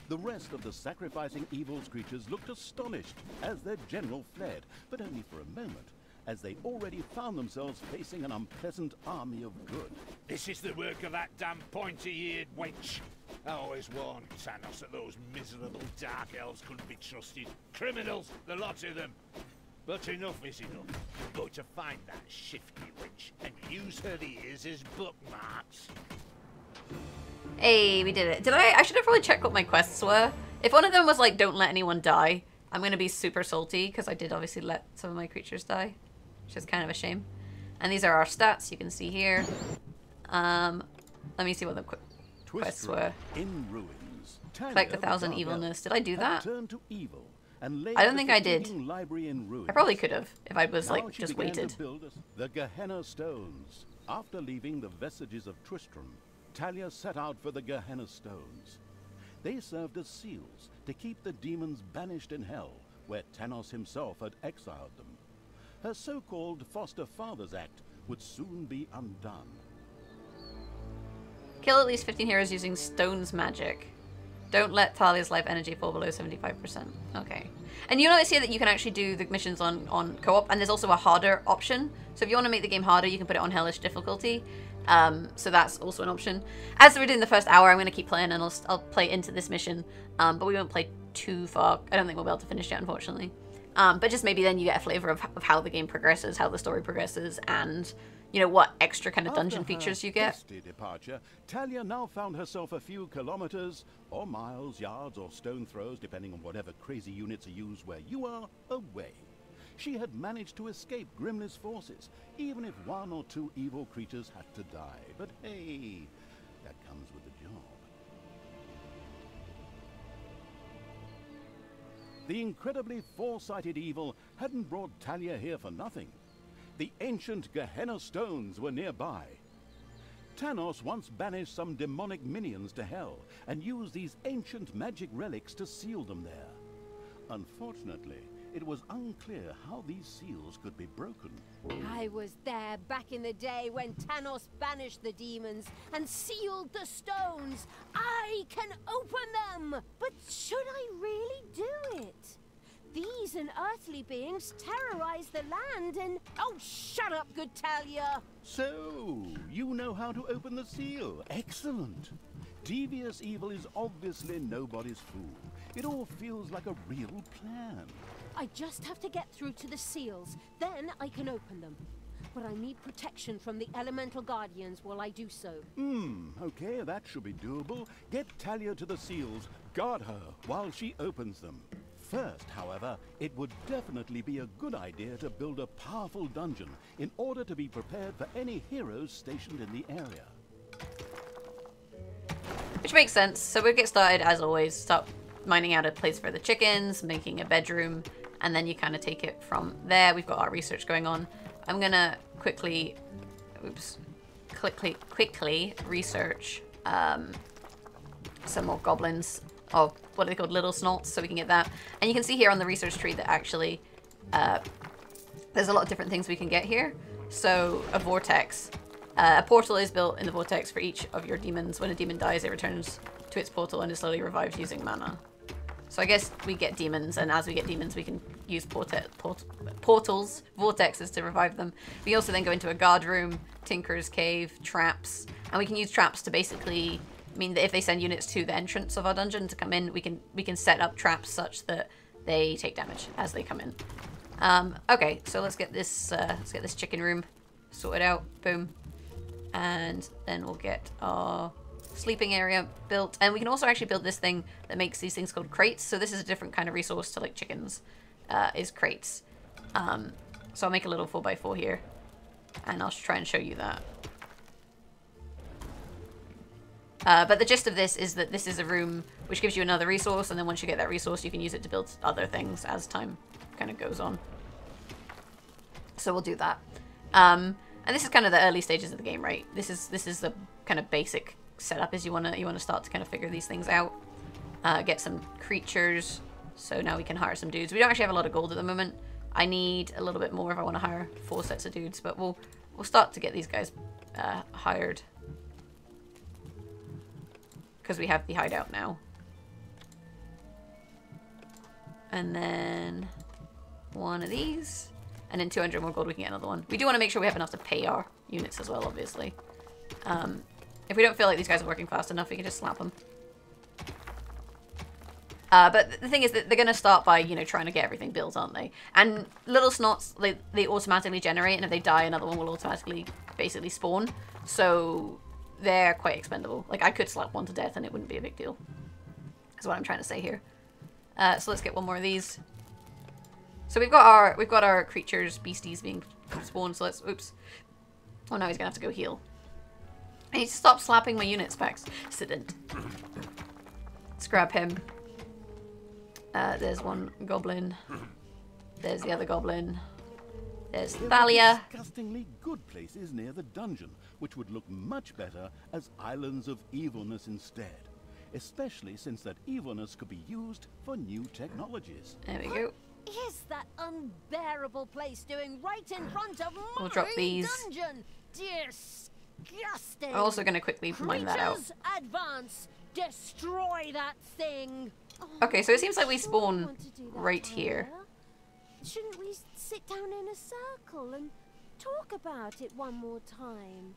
The rest of the sacrificing evil's creatures looked astonished as their general fled, but only for a moment, as they already found themselves facing an unpleasant army of good. This is the work of that damn pointy-eared wench. I always warned Tanos that those miserable dark elves couldn't be trusted. Criminals, the lot of them. But enough is enough. I'm going to find that shifty wench and use her ears as bookmarks. Hey, we did it. I should have probably checked what my quests were. If one of them was like, don't let anyone die, I'm going to be super salty because I did obviously let some of my creatures die, which is kind of a shame. And these are our stats you can see here. Let me see what the quests were. In ruins. Collect 1,000 evilness. Did I do that? Turned to evil and laid I don't think I did. Library in ruins. I probably could have if I was Now like she just began waited. to build the Gehenna Stones. After leaving the vestiges of Tristram, Talia set out for the Gehenna Stones. They served as seals to keep the demons banished in hell, where Tanos himself had exiled them. Her so-called Foster Fathers Act would soon be undone. Kill at least 15 heroes using stones magic. Don't let Talia's life energy fall below 75%. Okay. And you notice here that you can actually do the missions on co-op, and there's also a harder option. So if you want to make the game harder, you can put it on hellish difficulty. So that's also an option. As we did in the first hour, I'm going to keep playing, and I'll play into this mission. But we won't play too far. I don't think we'll be able to finish it, unfortunately. But just maybe then you get a flavor of how the game progresses, how the story progresses, and you know what extra kind of dungeon features you get. After her hasty departure, Talia now found herself a few kilometers, or miles, yards, or stone throws, depending on whatever crazy units are used where you are, away. She had managed to escape Grimly's forces, even if 1 or 2 evil creatures had to die. But hey, that comes with the job. The incredibly foresighted evil hadn't brought Talia here for nothing. The ancient Gehenna Stones were nearby. Thanos once banished some demonic minions to hell and used these ancient magic relics to seal them there. Unfortunately, it was unclear how these seals could be broken. I was there back in the day when Thanos banished the demons and sealed the stones. I can open them! But should I really do it? These unearthly beings terrorize the land and... Oh, shut up, good Talia! So, you know how to open the seal. Excellent. Devious evil is obviously nobody's fool. It all feels like a real plan. I just have to get through to the seals, then I can open them. But I need protection from the elemental guardians while I do so. Okay, that should be doable. Get Talia to the seals, guard her while she opens them. First, however, it would definitely be a good idea to build a powerful dungeon in order to be prepared for any heroes stationed in the area. Which makes sense. So we'll get started, as always, start mining out a place for the chickens, making a bedroom, and then you kind of take it from there. We've got our research going on. I'm gonna quickly research some more goblins, or what are they called, little snots, so we can get that. And you can see here on the research tree that actually there's a lot of different things we can get here. So a vortex, a portal is built in the vortex for each of your demons. When a demon dies, it returns to its portal and is slowly revived using mana. So I guess we get demons, and as we get demons, we can use portals, vortexes to revive them. We also then go into a guard room, Tinker's Cave, traps, and we can use traps to basically mean that if they send units to the entrance of our dungeon to come in, we can set up traps such that they take damage as they come in. Okay, so let's get this chicken room sorted out. Boom, and then we'll get our sleeping area built, and we can also actually build this thing that makes these things called crates. So this is a different kind of resource to like chickens, is crates. So I'll make a little 4x4 here, and I'll try and show you that. But the gist of this is that this is a room which gives you another resource, and then once you get that resource, you can use it to build other things as time kind of goes on. So we'll do that. And this is kind of the early stages of the game, right? This is the kind of basic setup, is you wanna start to kind of figure these things out. Get some creatures, so now we can hire some dudes. We don't actually have a lot of gold at the moment. I need a little bit more if I want to hire 4 sets of dudes, but we'll start to get these guys hired, because we have the hideout now. And then one of these, and then 200 more gold, we can get another one. We do want to make sure we have enough to pay our units as well, obviously. If we don't feel like these guys are working fast enough, we can just slap them. But the thing is that they're going to start by, you know, trying to get everything built, aren't they? And little snots, they automatically generate, and if they die, another one will automatically basically spawn. So they're quite expendable. Like, I could slap one to death and it wouldn't be a big deal. That's what I'm trying to say here. So let's get one more of these. So we've got our creatures, beasties being spawned, so let's, oops. Oh no, he's gonna have to go heal. I need to stop slapping my units back. Accident. Let's grab him. There's one goblin. There's the other goblin. There's Thalia. Disgustingly good places near the dungeon, which would look much better as islands of evilness instead. Especially since that evilness could be used for new technologies. There we go. What is that unbearable place doing right in front of We'll my drop these. dungeon? Disgusting. I'm also going to quickly mine that out. Creatures, advance. Destroy that thing. Okay, so it seems like we I spawn want to do that, right here. Tyler. Shouldn't we sit down in a circle and talk about it one more time?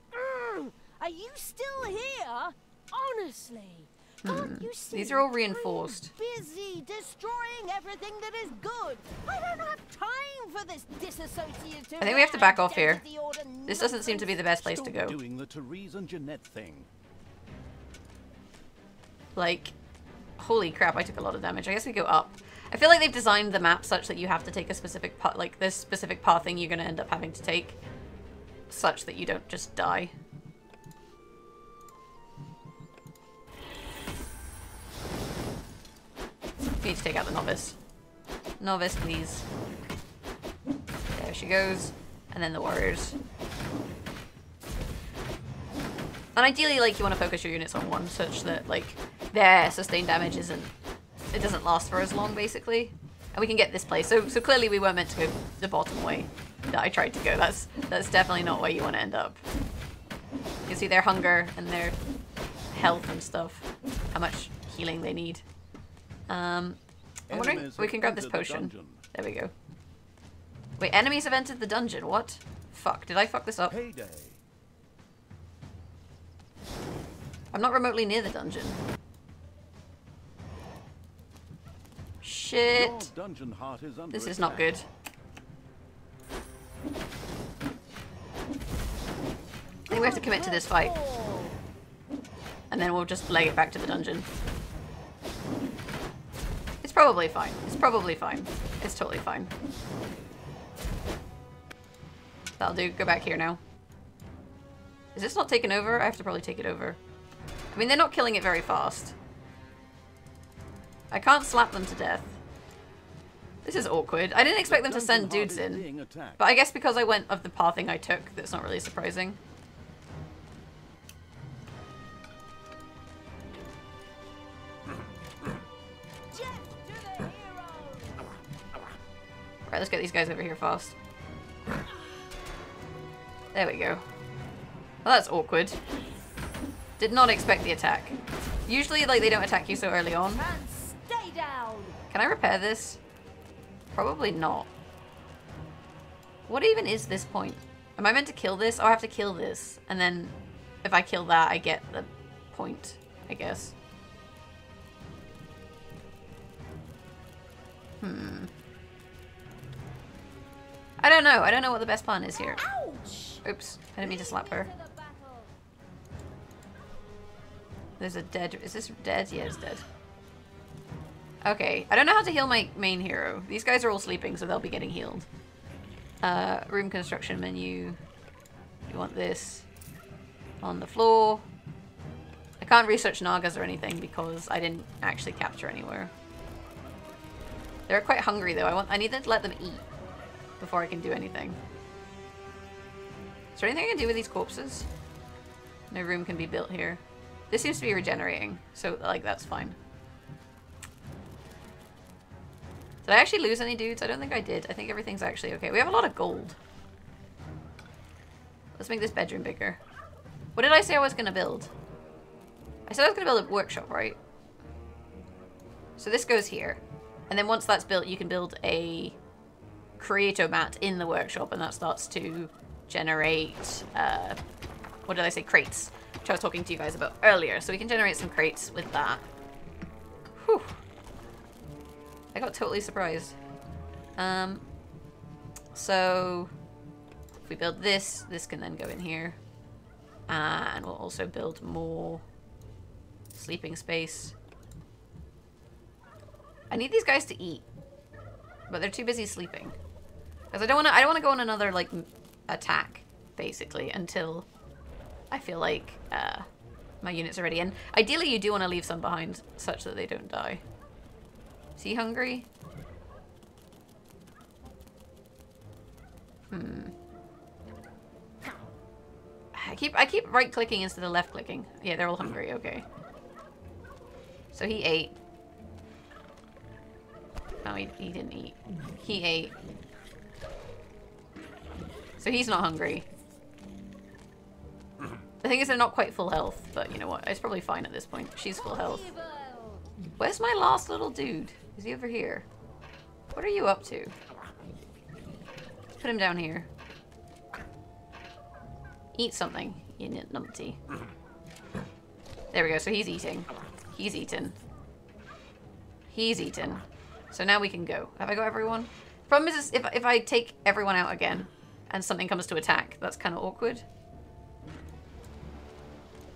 Are you still here? Honestly. Can't you see These are all I'm reinforced. busy destroying everything that is good. I don't have time for this disassociative. I think we have to back off here. identity order This doesn't seem to be the best place to Stop go. doing the Therese and Jeanette thing. Like, holy crap, I took a lot of damage. I guess we go up. I feel like they've designed the map such that you have to take a specific path, like this specific pathing you're going to end up having to take, such that you don't just die. We need to take out the novice. Novice, please. There she goes. And then the warriors. And ideally, like, you want to focus your units on one such that, like, their sustained damage isn't... It doesn't last for as long, basically. And we can get this place. So clearly we weren't meant to go the bottom way that I tried to go. That's definitely not where you want to end up. You can see their hunger and their health and stuff. How much healing they need. I'm wondering if we can grab this potion. There we go. Wait, enemies have entered the dungeon. What? Fuck, did I fuck this up? Payday. I'm not remotely near the dungeon. Shit. Your dungeon heart is under This is not good. I think we have to commit to this fight. And then we'll just leg it back to the dungeon. It's probably fine. It's probably fine. It's totally fine. That'll do. Go back here now. Is this not taken over? I have to probably take it over. I mean, they're not killing it very fast. I can't slap them to death. This is awkward. I didn't expect them to send dudes in. But I guess because I went of the pathing I took, that's not really surprising. Right, let's get these guys over here fast. There we go. Well, that's awkward. Did not expect the attack. Usually, like, they don't attack you so early on. And stay down. Can I repair this? Probably not. What even is this point? Am I meant to kill this? Oh, I have to kill this. And then if I kill that, I get the point, I guess. I don't know. I don't know what the best plan is here. Ouch! Oops. I didn't mean to slap her. There's a dead... Is this dead? Yeah, it's dead. Okay. I don't know how to heal my main hero. These guys are all sleeping, so they'll be getting healed. Room construction menu. You want this on the floor. I can't research Nagas or anything because I didn't actually capture anywhere. They're quite hungry though. I need to let them eat before I can do anything. Is there anything I can do with these corpses? No room can be built here. This seems to be regenerating, so like that's fine. Did I actually lose any dudes? I don't think I did. I think everything's actually okay. We have a lot of gold. Let's make this bedroom bigger. What did I say I was going to build? I said I was going to build a workshop, right? So this goes here. And then once that's built, you can build a creator mat in the workshop, and that starts to generate, what did I say? Crates, which I was talking to you guys about earlier. So we can generate some crates with that. Whew. I got totally surprised. So if we build this, this can then go in here. And we'll also build more sleeping space. I need these guys to eat, but they're too busy sleeping. Because I don't want to go on another like attack basically until I feel like my units are ready. And ideally, you do want to leave some behind such that they don't die. Is he hungry? I keep right clicking instead of left clicking. Yeah, they're all hungry. Okay. So he ate. No, he didn't eat. He ate. So he's not hungry. The thing is, they're not quite full health, but you know what? It's probably fine at this point. She's full health. Where's my last little dude? Is he over here? What are you up to? Let's put him down here. Eat something, you numpty. There we go. So he's eating. He's eaten. He's eaten. So now we can go. Have I got everyone? Problem is, if I take everyone out again and something comes to attack, that's kind of awkward.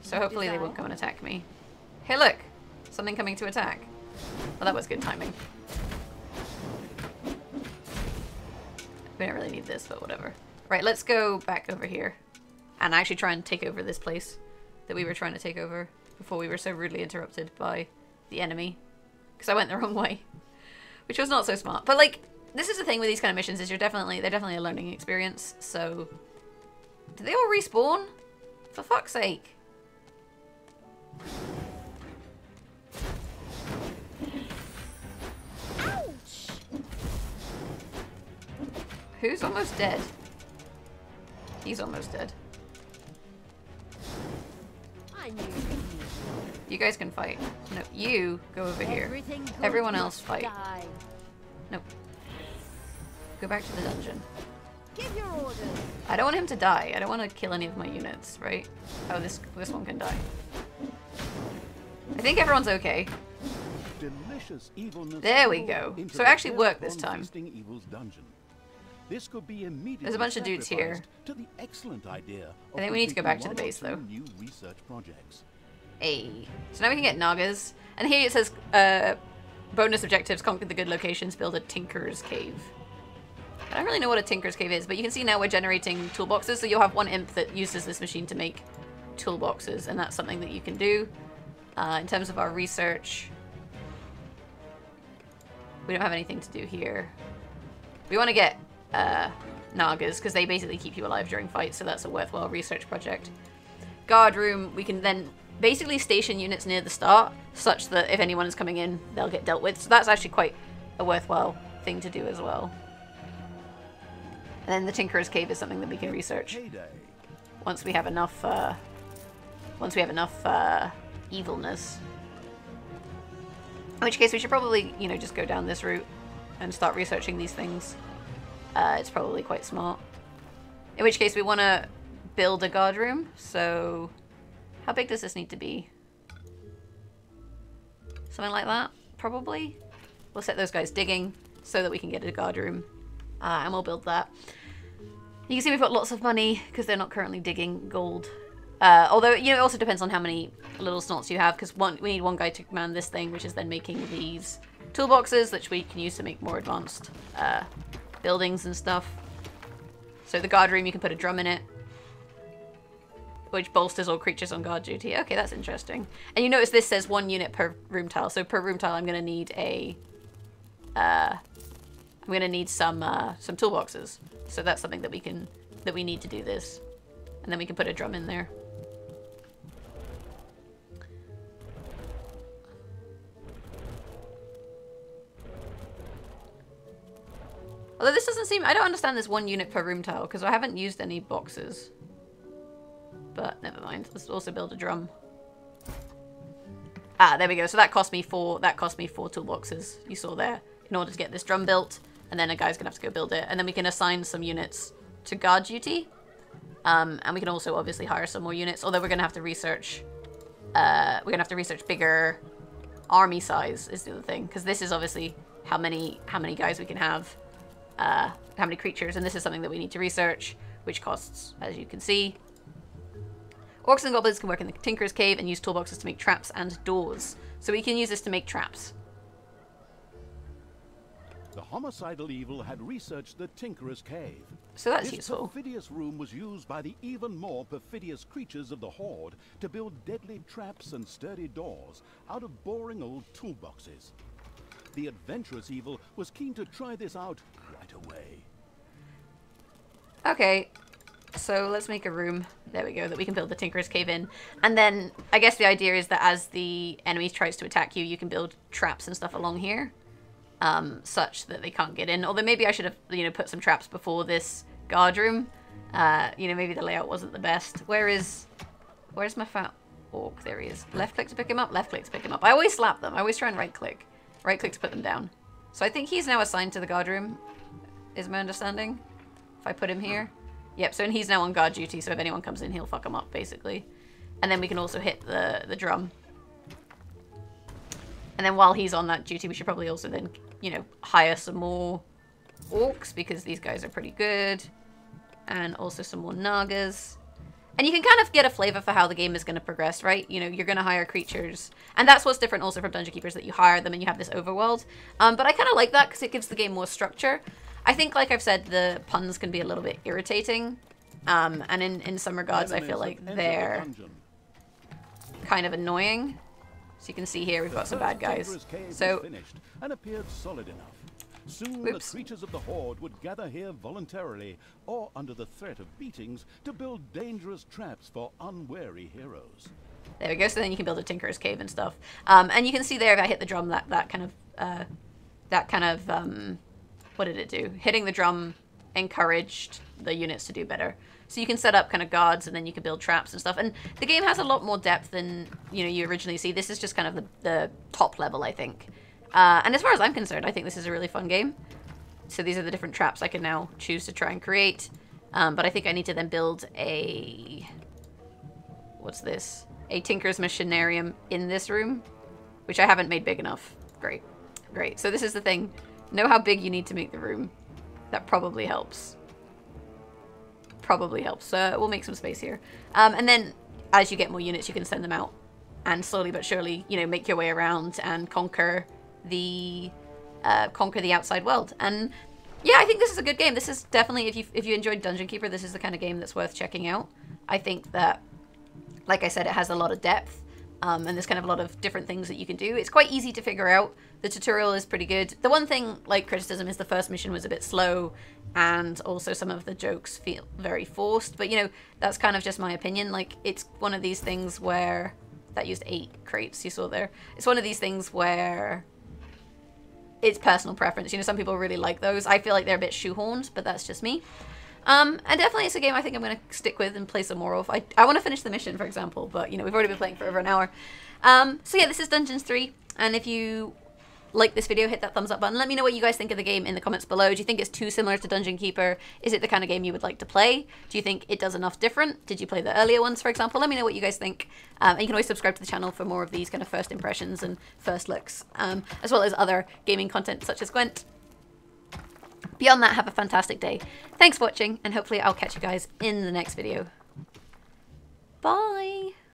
So hopefully they won't come and attack me. Hey, look! Something coming to attack. Well, that was good timing. We don't really need this, but whatever. Right, let's go back over here and actually try and take over this place that we were trying to take over before we were so rudely interrupted by the enemy. Because I went the wrong way. Which was not so smart. But, like, this is the thing with these kind of missions is they're definitely a learning experience. So, do they all respawn? For fuck's sake. Ouch! Who's almost dead? He's almost dead. I knew You guys can fight. No, you go over here. everything good Everyone else must fight. die. Nope. Go back to the dungeon. Give your orders. I don't want him to die. I don't want to kill any of my units, right? Oh, this one can die. I think everyone's okay. Delicious evilness. There we go. into So it the actually worked this ever-feasting time. Evil's dungeon. This could be immediately There's a bunch of dudes here. sacrificed to the excellent idea of I think we need to go back to the completing base, one or though. two new research projects. Hey. So now we can get Nagas. And here it says, bonus objectives, conquer the good locations, build a Tinker's Cave. I don't really know what a Tinker's Cave is, but you can see now we're generating toolboxes, so you'll have one imp that uses this machine to make toolboxes, and that's something that you can do. In terms of our research, we don't have anything to do here. We want to get Nagas, because they basically keep you alive during fights, so that's a worthwhile research project. Guard room, we can then basically station units near the start, such that if anyone is coming in, they'll get dealt with. So that's actually quite a worthwhile thing to do as well. And then the Tinker's Cave is something that we can research Heyday. once we have enough evilness. In which case we should probably, you know, just go down this route and start researching these things. It's probably quite smart. In which case we want to build a guard room. So how big does this need to be? Something like that, probably. We'll set those guys digging so that we can get a guard room. And we'll build that. You can see we've got lots of money because they're not currently digging gold. Although, you know, it also depends on how many little snots you have, because we need one guy to command this thing, which is then making these toolboxes, which we can use to make more advanced buildings and stuff. So the guard room, you can put a drum in it, which bolsters all creatures on guard duty. Okay, that's interesting. And you notice this says 1 unit per room tile. So per room tile, I'm going to need a... I'm going to need some toolboxes. So that's something that we need to do this. And then we can put a drum in there. Although this doesn't seem... I don't understand this 1 unit per room tile, because I haven't used any boxes. But never mind. Let's also build a drum. Ah, there we go. So that cost me 4 toolboxes, you saw there, in order to get this drum built. And then a guy's gonna have to go build it. And then we can assign some units to guard duty. And we can also obviously hire some more units, although we're gonna have to research bigger army size is the other thing, because this is obviously how many guys we can have, how many creatures, and this is something that we need to research, which costs, as you can see. Orcs and goblins can work in the Tinker's Cave and use toolboxes to make traps and doors. So we can use this to make traps. The homicidal evil had researched the Tinker's Cave. So that's This useful. perfidious room was used by the even more perfidious creatures of the Horde to build deadly traps and sturdy doors out of boring old toolboxes. The adventurous evil was keen to try this out right away. Okay, so let's make a room, there we go, that we can build the Tinker's Cave in. And then I guess the idea is that as the enemy tries to attack you, you can build traps and stuff along here. Such that they can't get in. Although maybe I should have, you know, put some traps before this guard room. You know, maybe the layout wasn't the best. Where's my fat orc? There he is. Left click to pick him up, left click to pick him up. I always slap them. I always try and right click. Right click to put them down. So I think he's now assigned to the guard room, is my understanding. If I put him here. Yep, so he's now on guard duty, so if anyone comes in, he'll fuck them up, basically. And then we can also hit the drum. And then while he's on that duty, we should probably also then, you know, hire some more orcs, because these guys are pretty good. And also some more Nagas. And you can kind of get a flavor for how the game is going to progress, right? You know, you're going to hire creatures. And that's what's different also from Dungeon Keepers, that you hire them and you have this overworld. But I kind of like that because it gives the game more structure. I think, like I've said, the puns can be a little bit irritating. And in some regards, I feel like they're kind of annoying. So you can see here we've got some bad guys. So finished and appeared solid enough. Soon Whoops. the creatures of the Horde would gather here voluntarily or under the threat of beatings to build dangerous traps for unwary heroes. There we go. So then you can build a Tinker's Cave and stuff. And you can see there if I hit the drum, that kind of, what did it do? Hitting the drum encouraged the units to do better. So you can set up kind of guards, and then you can build traps and stuff. And the game has a lot more depth than, you know, you originally see. This is just kind of the top level, I think. And as far as I'm concerned, I think this is a really fun game. So these are the different traps I can now choose to try and create. But I think I need to then build a... What's this? A Tinker's Machinarium in this room, which I haven't made big enough. Great. Great. So this is the thing. Know how big you need to make the room. That probably helps. Probably helps. We'll make some space here. And then as you get more units, you can send them out. And slowly but surely, you know, make your way around and conquer the outside world. And yeah, I think this is a good game. This is definitely, if you enjoyed Dungeon Keeper, this is the kind of game that's worth checking out. I think that, like I said, it has a lot of depth. And there's kind of a lot of different things that you can do. It's quite easy to figure out. The tutorial is pretty good. The one thing, like, criticism is the first mission was a bit slow, and also some of the jokes feel very forced. But, you know, that's kind of just my opinion. Like, it's one of these things where... That used 8 crates, you saw there. It's one of these things where... It's personal preference. You know, some people really like those. I feel like they're a bit shoehorned, but that's just me. And definitely it's a game I think I'm going to stick with and play some more of. I want to finish the mission, for example, but, you know, we've already been playing for over an hour. So yeah, this is Dungeons 3, and if you like this video, hit that thumbs up button. Let me know what you guys think of the game in the comments below. Do you think it's too similar to Dungeon Keeper? Is it the kind of game you would like to play? Do you think it does enough different? Did you play the earlier ones, for example? Let me know what you guys think. And you can always subscribe to the channel for more of these kind of first impressions and first looks, as well as other gaming content such as Gwent. Beyond that, have a fantastic day. Thanks for watching, and hopefully I'll catch you guys in the next video. Bye!